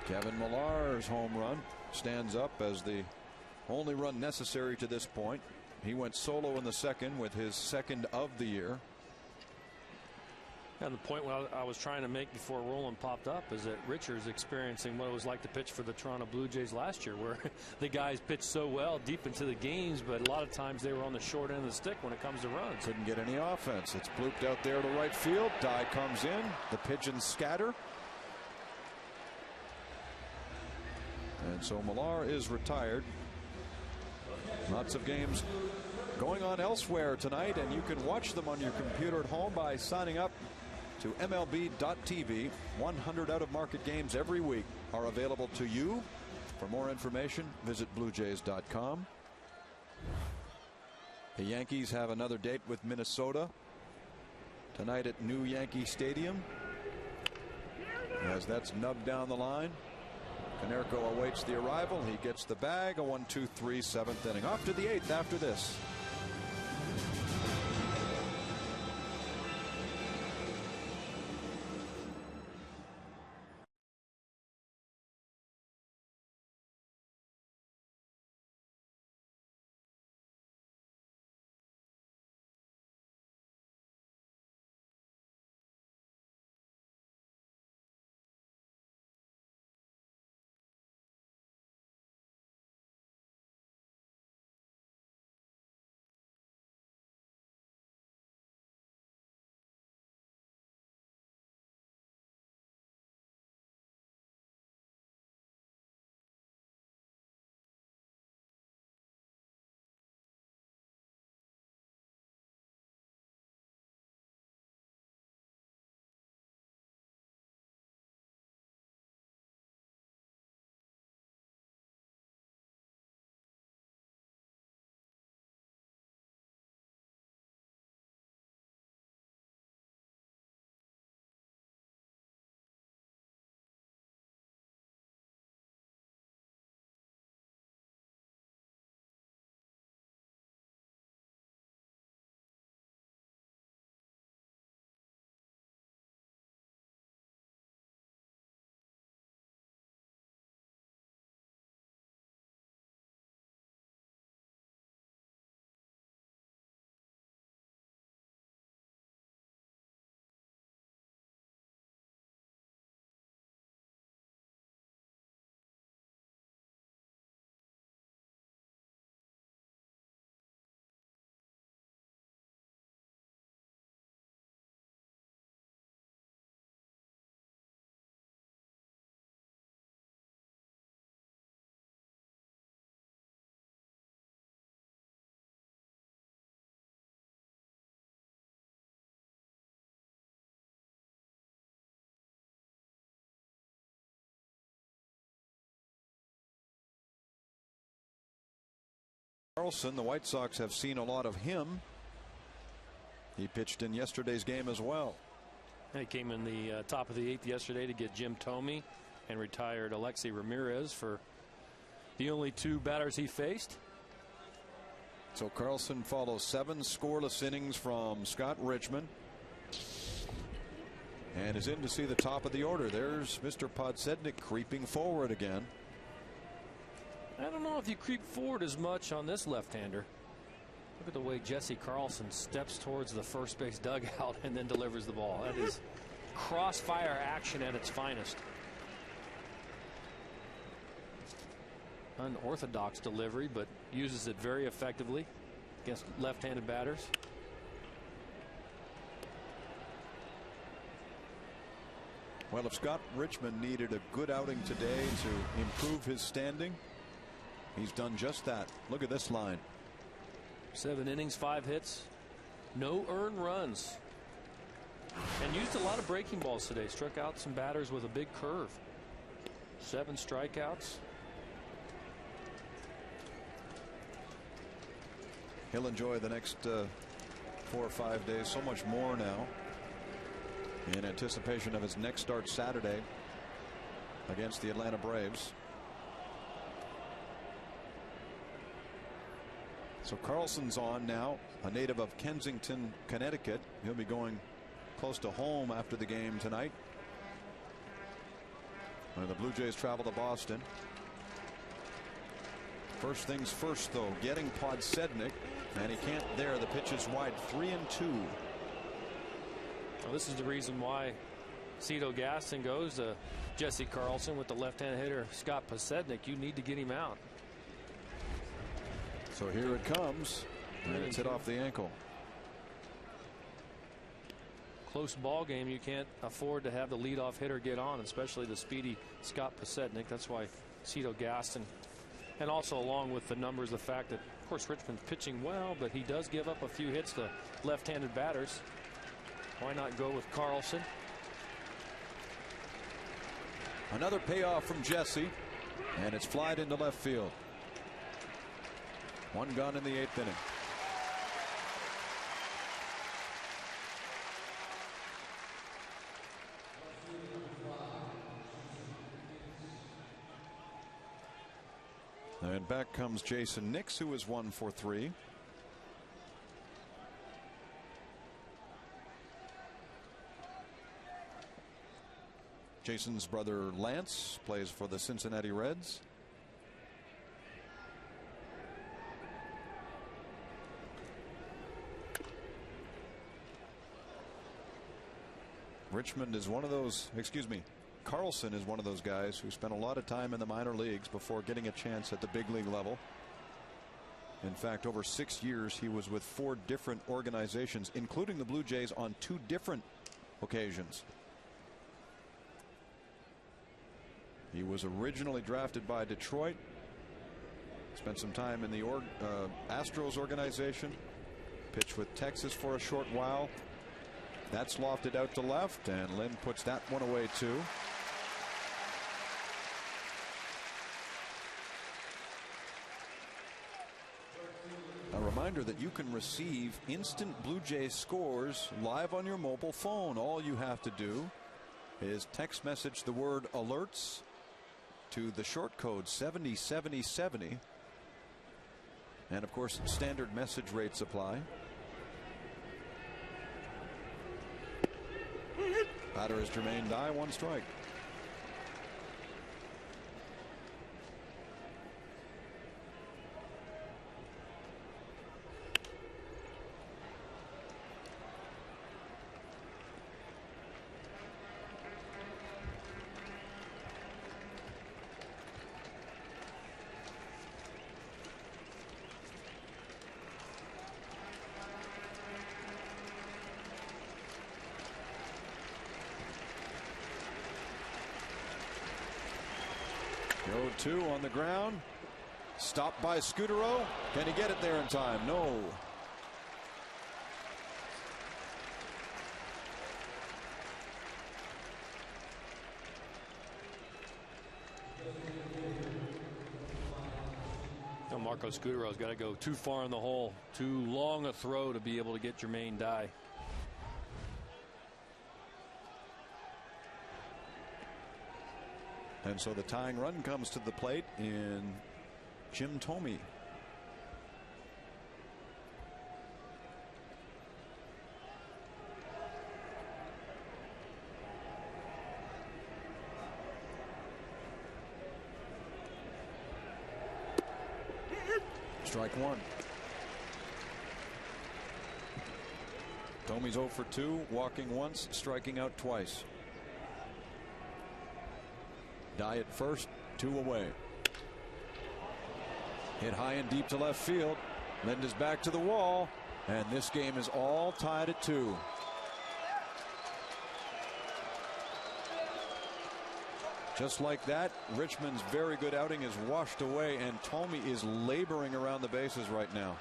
Kevin Millar's home run stands up as the only run necessary to this point. He went solo in the 2nd with his 2nd of the year. And the point I was trying to make before Roland popped up is that Richard's experiencing what it was like to pitch for the Toronto Blue Jays last year, where the guys pitched so well deep into the games, but a lot of times they were on the short end of the stick when it comes to runs. Couldn't get any offense. It's blooped out there to right field. Dye comes in. The pigeons scatter. And so Millar is retired. Lots of games going on elsewhere tonight, and you can watch them on your computer at home by signing up to MLB.tv. 100 out-of-market games every week are available to you. For more information, visit BlueJays.com. The Yankees have another date with Minnesota tonight at New Yankee Stadium, as that's nubbed down the line. Konerko awaits the arrival. He gets the bag. A 1-2-3 7th inning. Off to the 8th after this. Carlson, the White Sox have seen a lot of him. He pitched in yesterday's game as well. He came in the top of the 8th yesterday to get Jim Thome and retired Alexi Ramirez for the only 2 batters he faced. So Carlson follows 7 scoreless innings from Scott Richmond and is in to see the top of the order. There's Mr. Podsednik creeping forward again. I don't know if you creep forward as much on this left-hander. Look at the way Jesse Carlson steps towards the first base dugout and then delivers the ball. That is crossfire action at its finest. Unorthodox delivery, but uses it very effectively against left-handed batters. Well, if Scott Richmond needed a good outing today to improve his standing, he's done just that. Look at this line. 7 innings, 5 hits, no earned runs, and used a lot of breaking balls today. Struck out some batters with a big curve. 7 strikeouts. He'll enjoy the next 4 or 5 days so much more now, in anticipation of his next start Saturday against the Atlanta Braves. So Carlson's on now, a native of Kensington, Connecticut. He'll be going close to home after the game tonight. The Blue Jays travel to Boston. First things first, though, getting Podsednik, and he can't there. The pitch is wide. 3-2. Well, this is the reason why Cito Gaston goes to Jesse Carlson with the left-hand hitter Scott Posednik. You need to get him out. So here it comes, and it's hit off the ankle. Close ball game. You can't afford to have the leadoff hitter get on, especially the speedy Scott Posednik. That's why Cito Gaston, and also along with the numbers, the fact that, of course, Richmond's pitching well, but he does give up a few hits to left-handed batters. Why not go with Carlson? Another payoff from Jesse, and it's flied into left field. One gone in the 8th inning. And back comes Jason Nix, who is 1 for 3. Jason's brother Lance plays for the Cincinnati Reds. Richmond is one of those, Carlson is one of those guys who spent a lot of time in the minor leagues before getting a chance at the big league level. In fact, over 6 years, he was with 4 different organizations, including the Blue Jays, on 2 different occasions. He was originally drafted by Detroit, spent some time in the Astros organization, pitched with Texas for a short while. That's lofted out to left, and Lynn puts that one away too. A reminder that you can receive instant Blue Jays scores live on your mobile phone. All you have to do is text message the word alerts to the short code 707070. And of course, standard message rates apply. Batter is Jermaine Dye, 1 strike. Two on the ground. Stopped by Scutaro. Can he get it there in time? No. No, Marco Scutaro's got to go too far in the hole. Too long a throw to be able to get Jermaine Dye. And so the tying run comes to the plate in Jim Thome. Strike 1. Thome's 0 for 2, walking once, striking out twice. Dye at first, 2 away. Hit high and deep to left field. Lind is back to the wall, and this game is all tied at 2. Just like that, Richmond's very good outing is washed away, and Thome is laboring around the bases right now.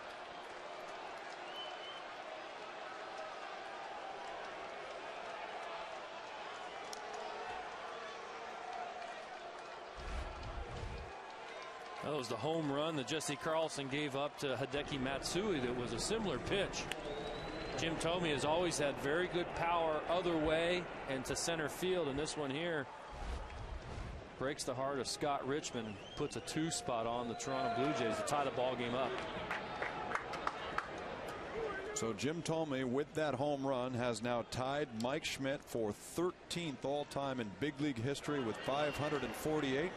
That was the home run that Jesse Carlson gave up to Hideki Matsui. That was a similar pitch. Jim Thome has always had very good power other way and to center field, and this one here breaks the heart of Scott Richmond and puts a 2 spot on the Toronto Blue Jays to tie the ball game up. So Jim Thome, with that home run, has now tied Mike Schmidt for 13th all-time in big league history with 548.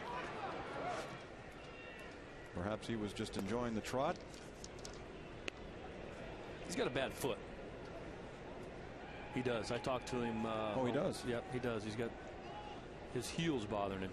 Perhaps he was just enjoying the trot. He's got a bad foot. He does. I talked to him. Oh, he does? Yep, he does. He's got his heels bothering him.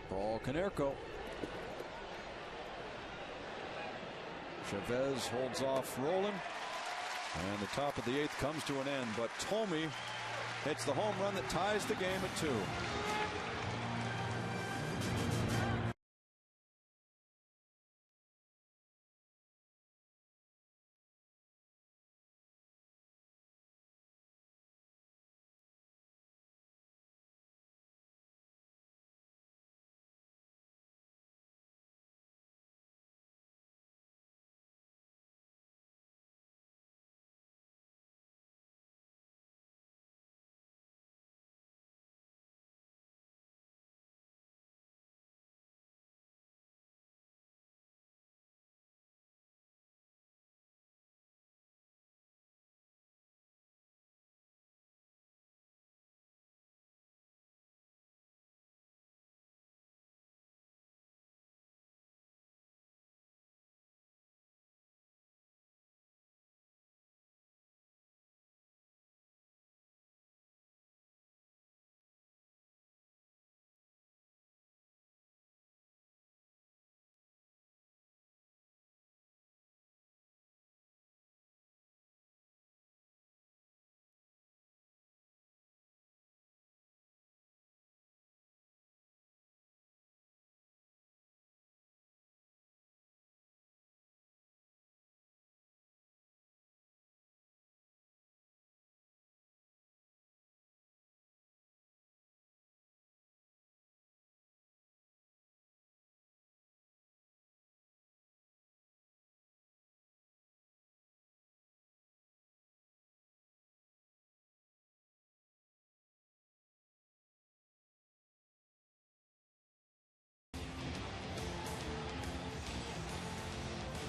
Paul Konerko. Chavez holds off Roland. And the top of the 8th comes to an end. But Thome hits the home run that ties the game at 2.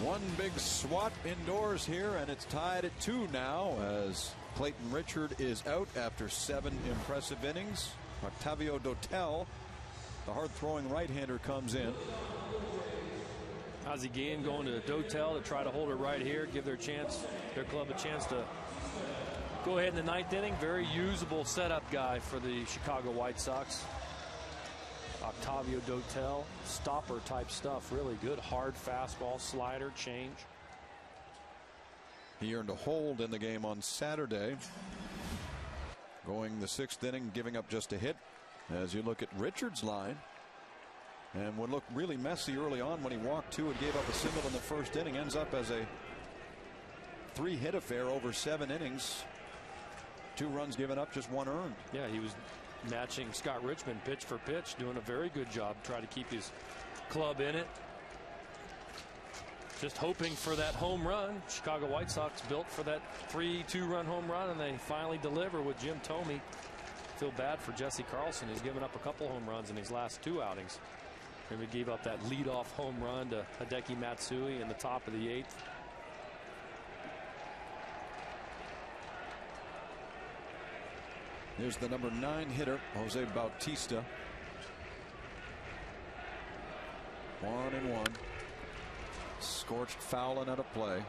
One big swat indoors here, and it's tied at 2 now as Clayton Richard is out after 7 impressive innings. Octavio Dotel, the hard-throwing right-hander, comes in. Ozzie Guillen going to Dotel to try to hold it right here, give their club a chance to go ahead in the 9th inning. Very usable setup guy for the Chicago White Sox. Octavio Dotel, stopper type stuff, really good. Hard fastball, slider, change. He earned a hold in the game on Saturday, going the 6th inning, giving up just a hit. As you look at Richard's line, and would look really messy early on when he walked 2 and gave up a single in the 1st inning, ends up as a 3-hit affair over 7 innings. 2 runs given up, just 1 earned. Yeah, he was matching Scott Richmond pitch for pitch, doing a very good job trying to keep his club in it. Just hoping for that home run. Chicago White Sox built for that 3-2-run home run, and they finally deliver with Jim Thome. Feel bad for Jesse Carlson, who's given up a couple home runs in his last 2 outings. And we gave up that leadoff home run to Hideki Matsui in the top of the 8th. There's the number 9 hitter, Jose Bautista. 1-1. Scorched foul and out of play.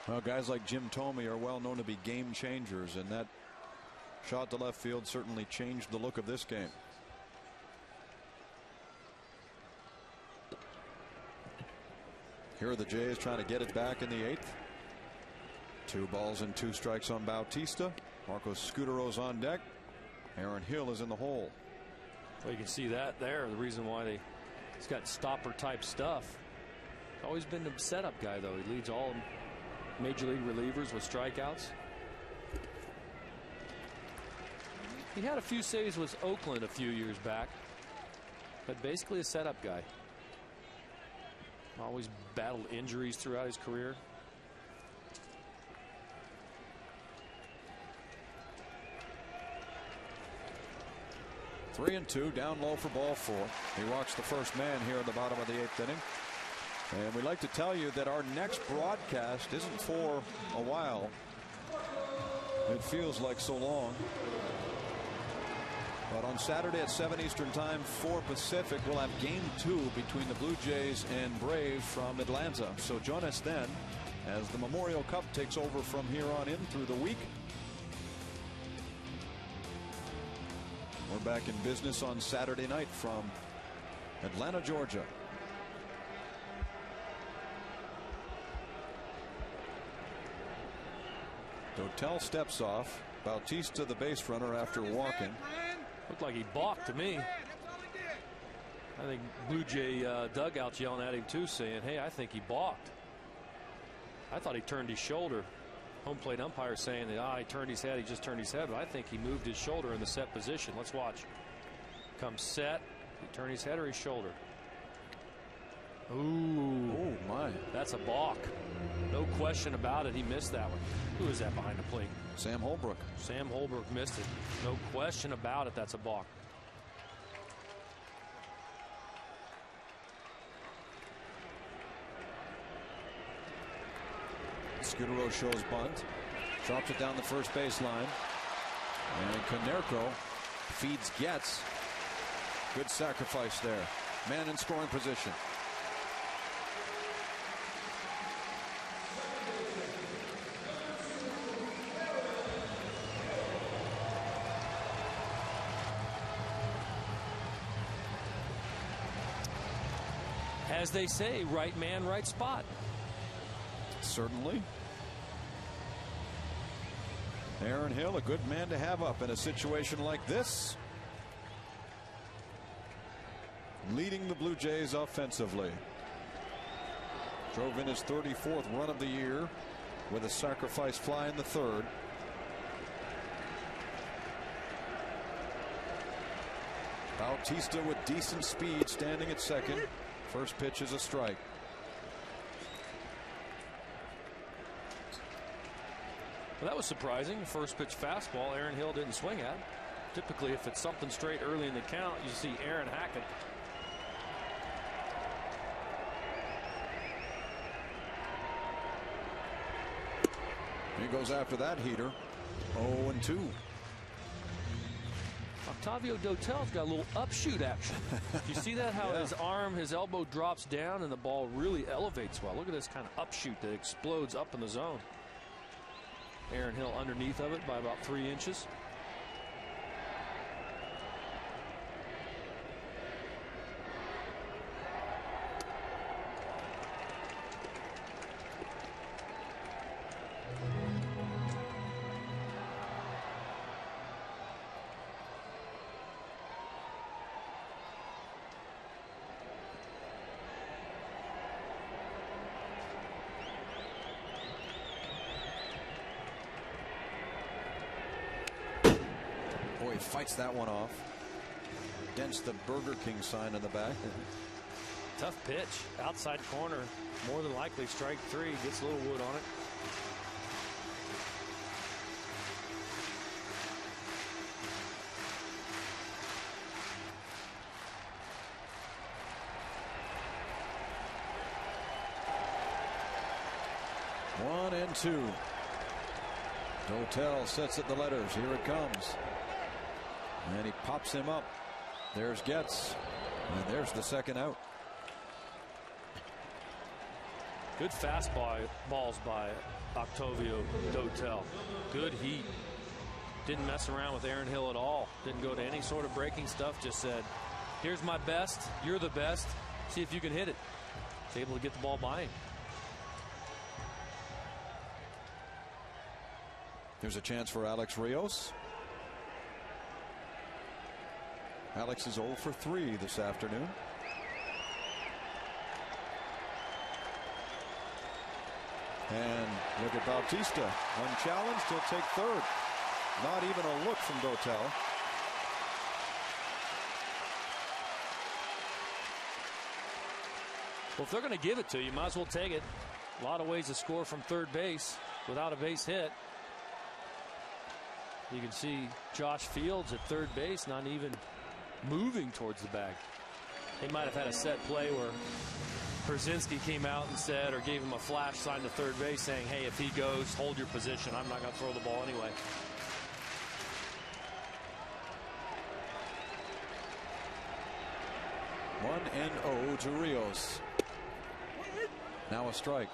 Well, guys like Jim Thome are well known to be game changers, and that shot to left field certainly changed the look of this game. Here are the Jays trying to get it back in the 8th. 2 balls and 2 strikes on Bautista. Marcos Scudero's on deck. Aaron Hill is in the hole. Well, you can see that there. The reason why he's got stopper type stuff. Always been a setup guy, though. He leads all major league relievers with strikeouts. He had a few saves with Oakland a few years back, but basically a setup guy. Always battled injuries throughout his career. 3-2, down low for ball 4. He walks the first man here in the bottom of the 8th inning. And we'd like to tell you that our next broadcast isn't for a while. It feels like so long. But on Saturday at 7 Eastern Time, 4 Pacific, we'll have Game 2 between the Blue Jays and Braves from Atlanta. So join us then as the Memorial Cup takes over from here on in through the week. We're back in business on Saturday night from Atlanta, Georgia. Dotel steps off. Bautista, the base runner, after walking. Looked like he balked to me. I think Blue Jay dugout's yelling at him too, saying, hey, I think he balked. I thought he turned his shoulder. Home plate umpire saying that he turned his head, he just turned his head, but I think he moved his shoulder in the set position. Let's watch. Comes set. He turned his head or his shoulder. Ooh. Oh my. That's a balk. No question about it. He missed that one. Who is that behind the plate? Sam Holbrook. Sam Holbrook missed it. No question about it. That's a balk. Scudero shows bunt. Drops it down the first baseline. And Konerko feeds Getz. Good sacrifice there. Man in scoring position. As they say, right man, right spot. Certainly. Aaron Hill, a good man to have up in a situation like this. Leading the Blue Jays offensively. Drove in his 34th run of the year with a sacrifice fly in the 3rd. Bautista with decent speed standing at 2nd. First pitch is a strike. Well, that was surprising. First pitch fastball, Aaron Hill didn't swing at. Typically, if it's something straight early in the count, you see Aaron Hackett. He goes after that heater. 0-2. Octavio Dotel's got a little upshoot action. You see that? How Yeah. his arm, his elbow drops down and the ball really elevates well. Look at this kind of upshoot that explodes up in the zone. Aaron Hill underneath of it by about 3 inches. He fights that one off. Dents the Burger King sign in the back. Tough pitch. Outside corner. More than likely strike 3. Gets a little wood on it. One and 2. Dotel sets at the letters. Here it comes. And he pops him up. There's Getz. And there's the second out. Good fastballs by Octavio Dotel. Good heat. Didn't mess around with Aaron Hill at all. Didn't go to any sort of breaking stuff. Just said, here's my best. You're the best. See if you can hit it. Was able to get the ball by him. Here's a chance for Alex Rios. Alex is 0 for 3 this afternoon. And look at Bautista. Unchallenged, he'll take 3rd. Not even a look from Dotel. Well, if they're going to give it to you, might as well take it. A lot of ways to score from 3rd base without a base hit. You can see Josh Fields at 3rd base, not even moving towards the bag. They might have had a set play where Brzezinski came out and said, or gave him a flash sign to third base saying, hey, if he goes, hold your position. I'm not going to throw the ball anyway. One and 0 to Rios. Now a strike.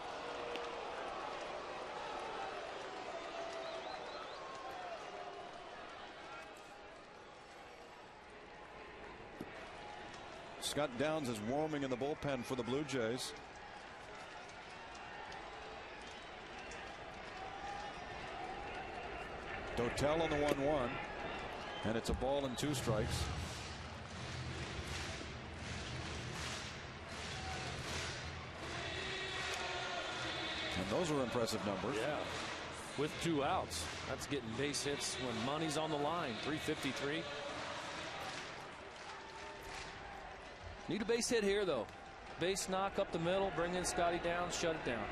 Scott Downs is warming in the bullpen for the Blue Jays. Dotel on the 1-1, and it's a ball and 2 strikes. And those are impressive numbers. Yeah, with 2 outs. That's getting base hits when money's on the line. 353. Need a base hit here, though. Base knock up the middle, bring in Scotty Downs, shut it down.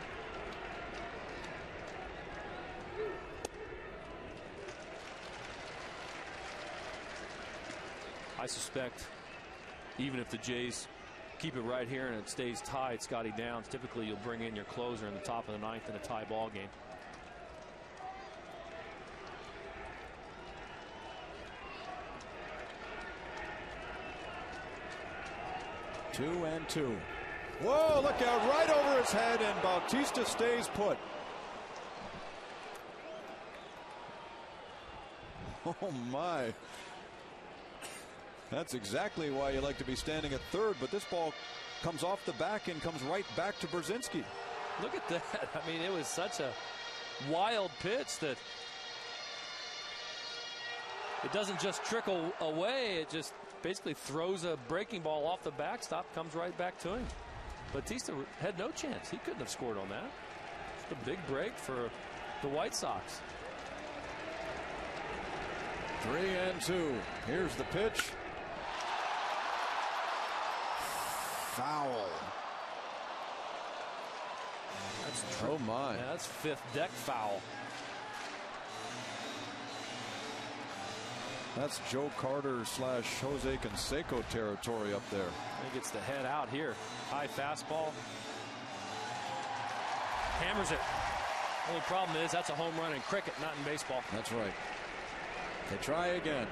I suspect even if the Jays keep it right here and it stays tied, Scotty Downs, typically you'll bring in your closer in the top of the 9th in a tie ball game. Two and 2. Whoa, look out, right over his head, and Bautista stays put. Oh my. That's exactly why you like to be standing at third, but this ball comes off the back and comes right back to Brzezinski. Look at that. I mean, it was such a wild pitch that it doesn't just trickle away, it just basically throws a breaking ball off the backstop, comes right back to him. Bautista had no chance. He couldn't have scored on that. It's a big break for the White Sox. 3 and 2. Here's the pitch. Foul. Oh my. Yeah, that's 5th deck foul. That's Joe Carter / Jose Canseco territory up there. He gets the head out here. High fastball. Hammers it. Only problem is that's a home run in cricket, not in baseball. That's right. They try again.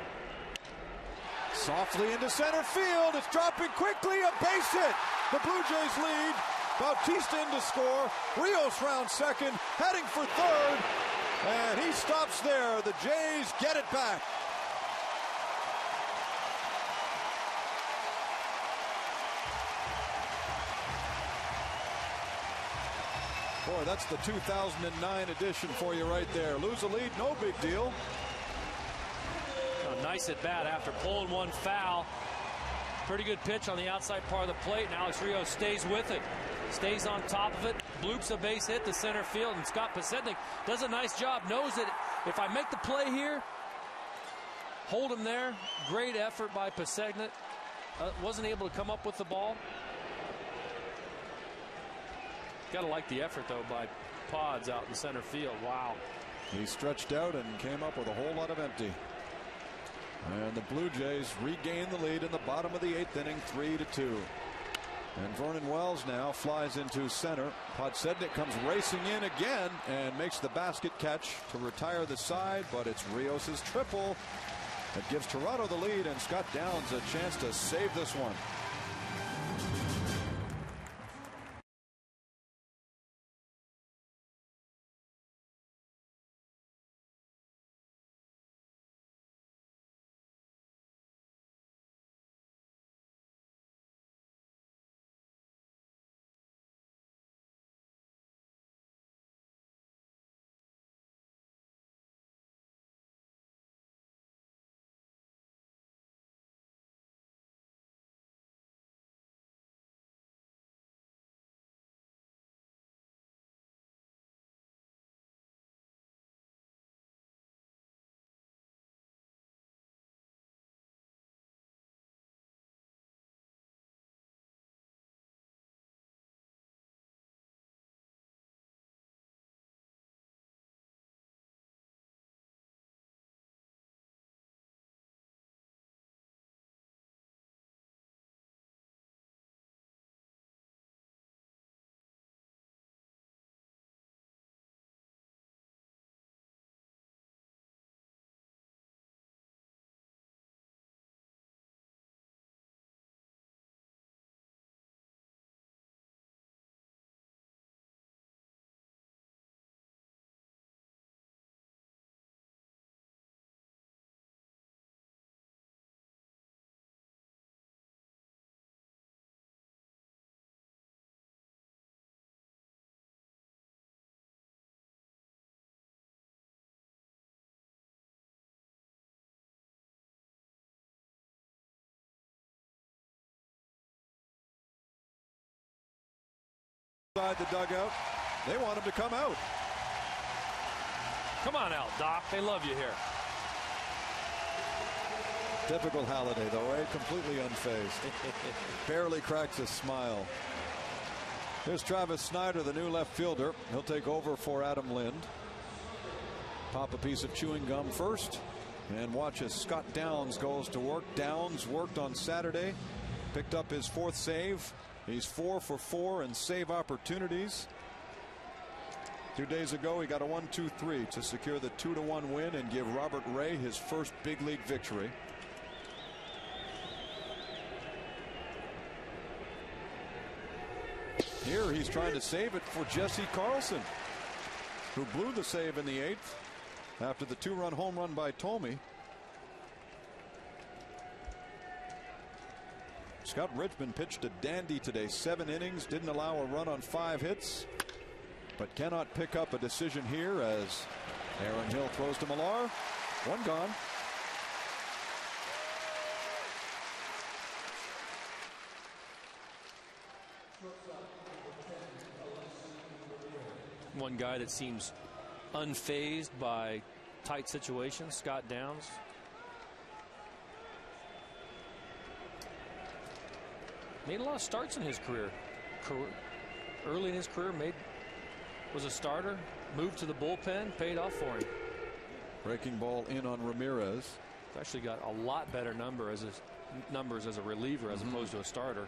Softly into center field. It's dropping quickly. A base hit. The Blue Jays lead. Bautista in to score. Rios round second. Heading for third. And he stops there. The Jays get it back. Boy, that's the 2009 edition for you right there. Lose a lead, no big deal. Oh, nice at bat after pulling one foul. Pretty good pitch on the outside part of the plate, and Alex Rios stays with it. Stays on top of it, bloops a base hit to center field, and Scott Podsednik does a nice job. Knows that if I make the play here, hold him there. Great effort by Podsednik. Wasn't able to come up with the ball. Got to like the effort, though, by Pods out in center field. Wow. He stretched out and came up with a whole lot of empty. And the Blue Jays regain the lead in the bottom of the 8th inning, 3-2. And Vernon Wells now flies into center. Podsednik comes racing in again and makes the basket catch to retire the side, but it's Rios' triple that gives Toronto the lead, and Scott Downs a chance to save this one. inside the dugout. They want him to come out. Come on out, Doc. They love you here. Typical Halliday, though, eh? Completely unfazed. Barely cracks a smile. Here's Travis Snyder, the new left fielder. He'll take over for Adam Lind. Pop a piece of chewing gum first and watch as Scott Downs goes to work. Downs worked on Saturday, picked up his 4th save. He's 4 for 4 in save opportunities. 2 days ago, he got a 1-2-3 to secure the 2-1 win and give Robert Ray his first big league victory. Here he's trying to save it for Jesse Carlson, who blew the save in the 8th after the 2-run home run by Thome. Scott Richmond pitched a dandy today. 7 innings, didn't allow a run on 5 hits, but cannot pick up a decision here as Aaron Hill throws to Millar. 1 gone. One guy that seems unfazed by tight situations, Scott Downs. Made a lot of starts in his career. Early in his career, was a starter, moved to the bullpen, paid off for him. Breaking ball in on Ramirez. Actually got a lot better numbers as a reliever as opposed to a starter.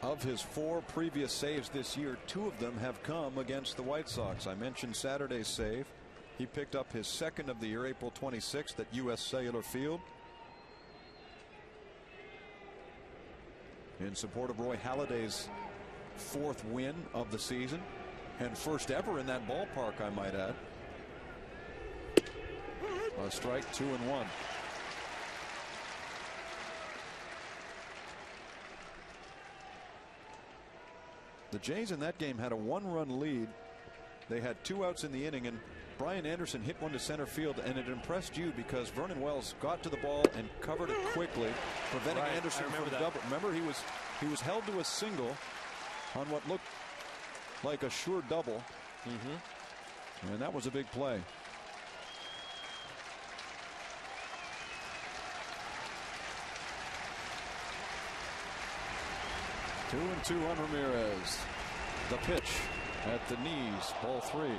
Of his 4 previous saves this year, 2 of them have come against the White Sox. I mentioned Saturday's save. He picked up his 2nd of the year, April 26th at U.S. Cellular Field, in support of Roy Halladay's 4th win of the season, and first ever in that ballpark, I might add. A strike, 2-1. The Jays in that game had a 1-run lead. They had 2 outs in the inning, and Brian Anderson hit one to center field, and it impressed you because Vernon Wells got to the ball and covered it quickly, preventing Anderson from double. Remember, he was held to a single on what looked like a sure double, and that was a big play. Two and 2 on Ramirez. The pitch at the knees, ball 3.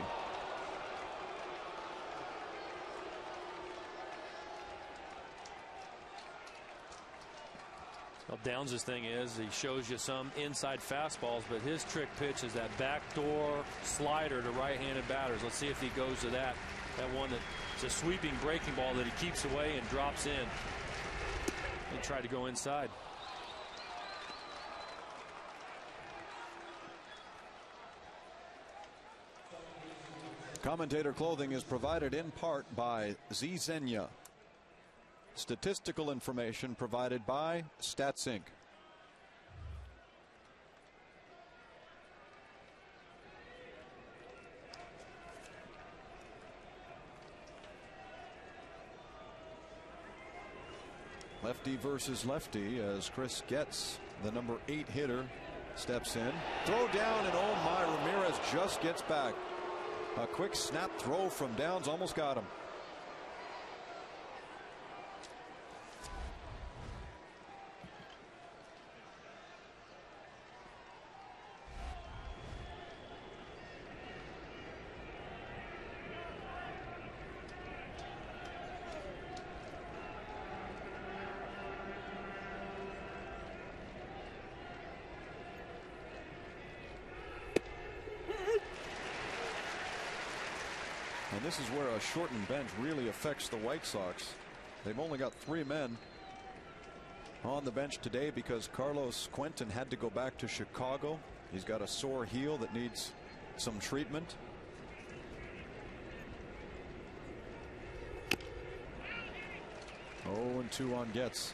Well, Downs' thing is he shows you some inside fastballs, but his trick pitch is that backdoor slider to right-handed batters. Let's see if he goes to that. That one that's a sweeping breaking ball that he keeps away and drops in. And try to go inside. Commentator clothing is provided in part by Zenia. Statistical information provided by Stats Inc. Lefty versus lefty as Chris Getz, the number 8 hitter, steps in. Throw down, and oh my, Ramirez just gets back. A quick snap throw from Downs almost got him. And this is where a shortened bench really affects the White Sox. They've only got 3 men on the bench today because Carlos Quentin had to go back to Chicago. He's got a sore heel that needs some treatment. Oh, and 2 on Getz.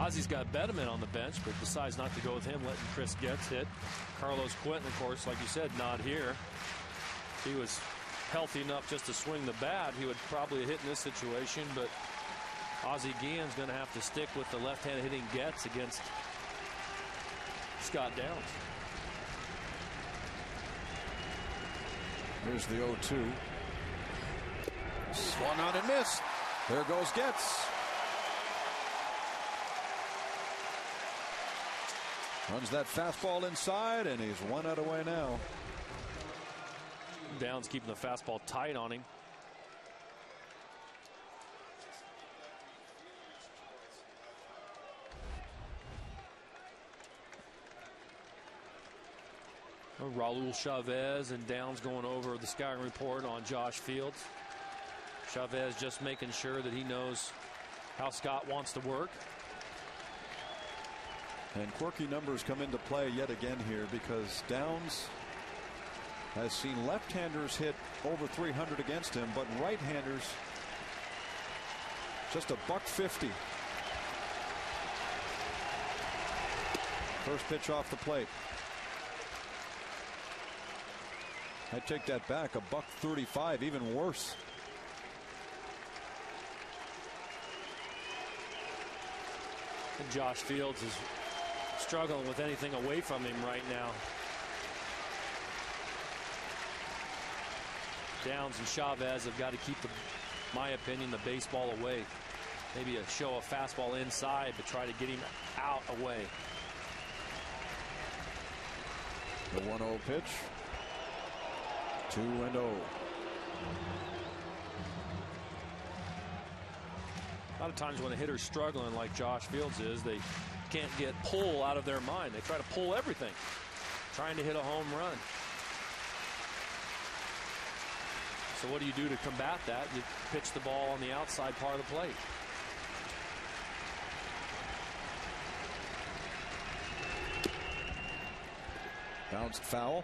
Ozzy's got Bedeman on the bench, but decides not to go with him, letting Chris Getz hit. Carlos Quentin, of course, like you said, not here. If he was healthy enough just to swing the bat, he would probably hit in this situation, but Ozzie Guillen's going to have to stick with the left-handed hitting Getz against Scott Downs. Here's the 0-2. Swung on and missed. There goes Getz. Runs that fastball inside, and he's 1 out away now. Downs keeping the fastball tight on him. Raul Chavez and Downs going over the scouting report on Josh Fields. Chavez just making sure that he knows how Scott wants to work. And quirky numbers come into play yet again here, because Downs has seen left-handers hit over 300 against him, but right-handers just $150. First pitch off the plate. I take that back, $135, even worse. And Josh Fields is struggling with anything away from him right now. Downs and Chavez have got to keep, my opinion, the baseball away. Maybe show a fastball inside, but try to get him out away. The 1-0 pitch. 2-0. A lot of times when a hitter's struggling like Josh Fields is, they can't get pull out of their mind. They try to pull everything, trying to hit a home run. So what do you do to combat that? You pitch the ball on the outside part of the plate. Bounced foul.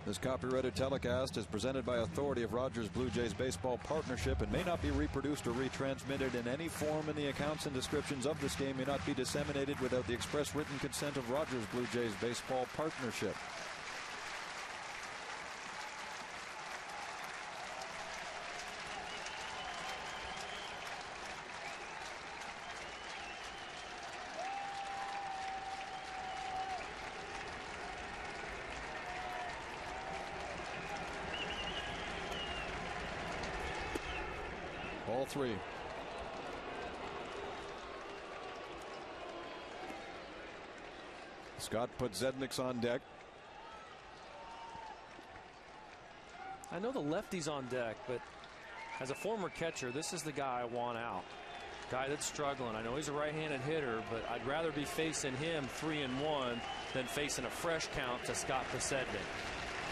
This copyrighted telecast is presented by authority of Rogers Blue Jays Baseball Partnership and may not be reproduced or retransmitted in any form, and the accounts and descriptions of this game may not be disseminated without the express written consent of Rogers Blue Jays Baseball Partnership. Ball 3. Scott put Zedniks on deck. I know the lefty's on deck, but as a former catcher, this is the guy I want out. Guy that's struggling. I know he's a right-handed hitter, but I'd rather be facing him 3-1 than facing a fresh count to Scott Podsednik.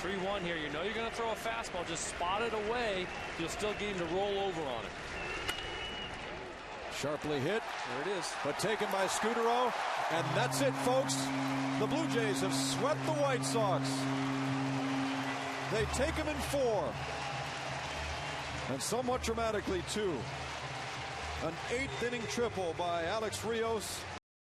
3-1 here. You know you're going to throw a fastball. Just spot it away. You'll still get him to roll over on it. Sharply hit. There it is. But taken by Scudero. And that's it, folks. The Blue Jays have swept the White Sox. They take them in 4. And somewhat dramatically, too. An 8th inning triple by Alex Rios.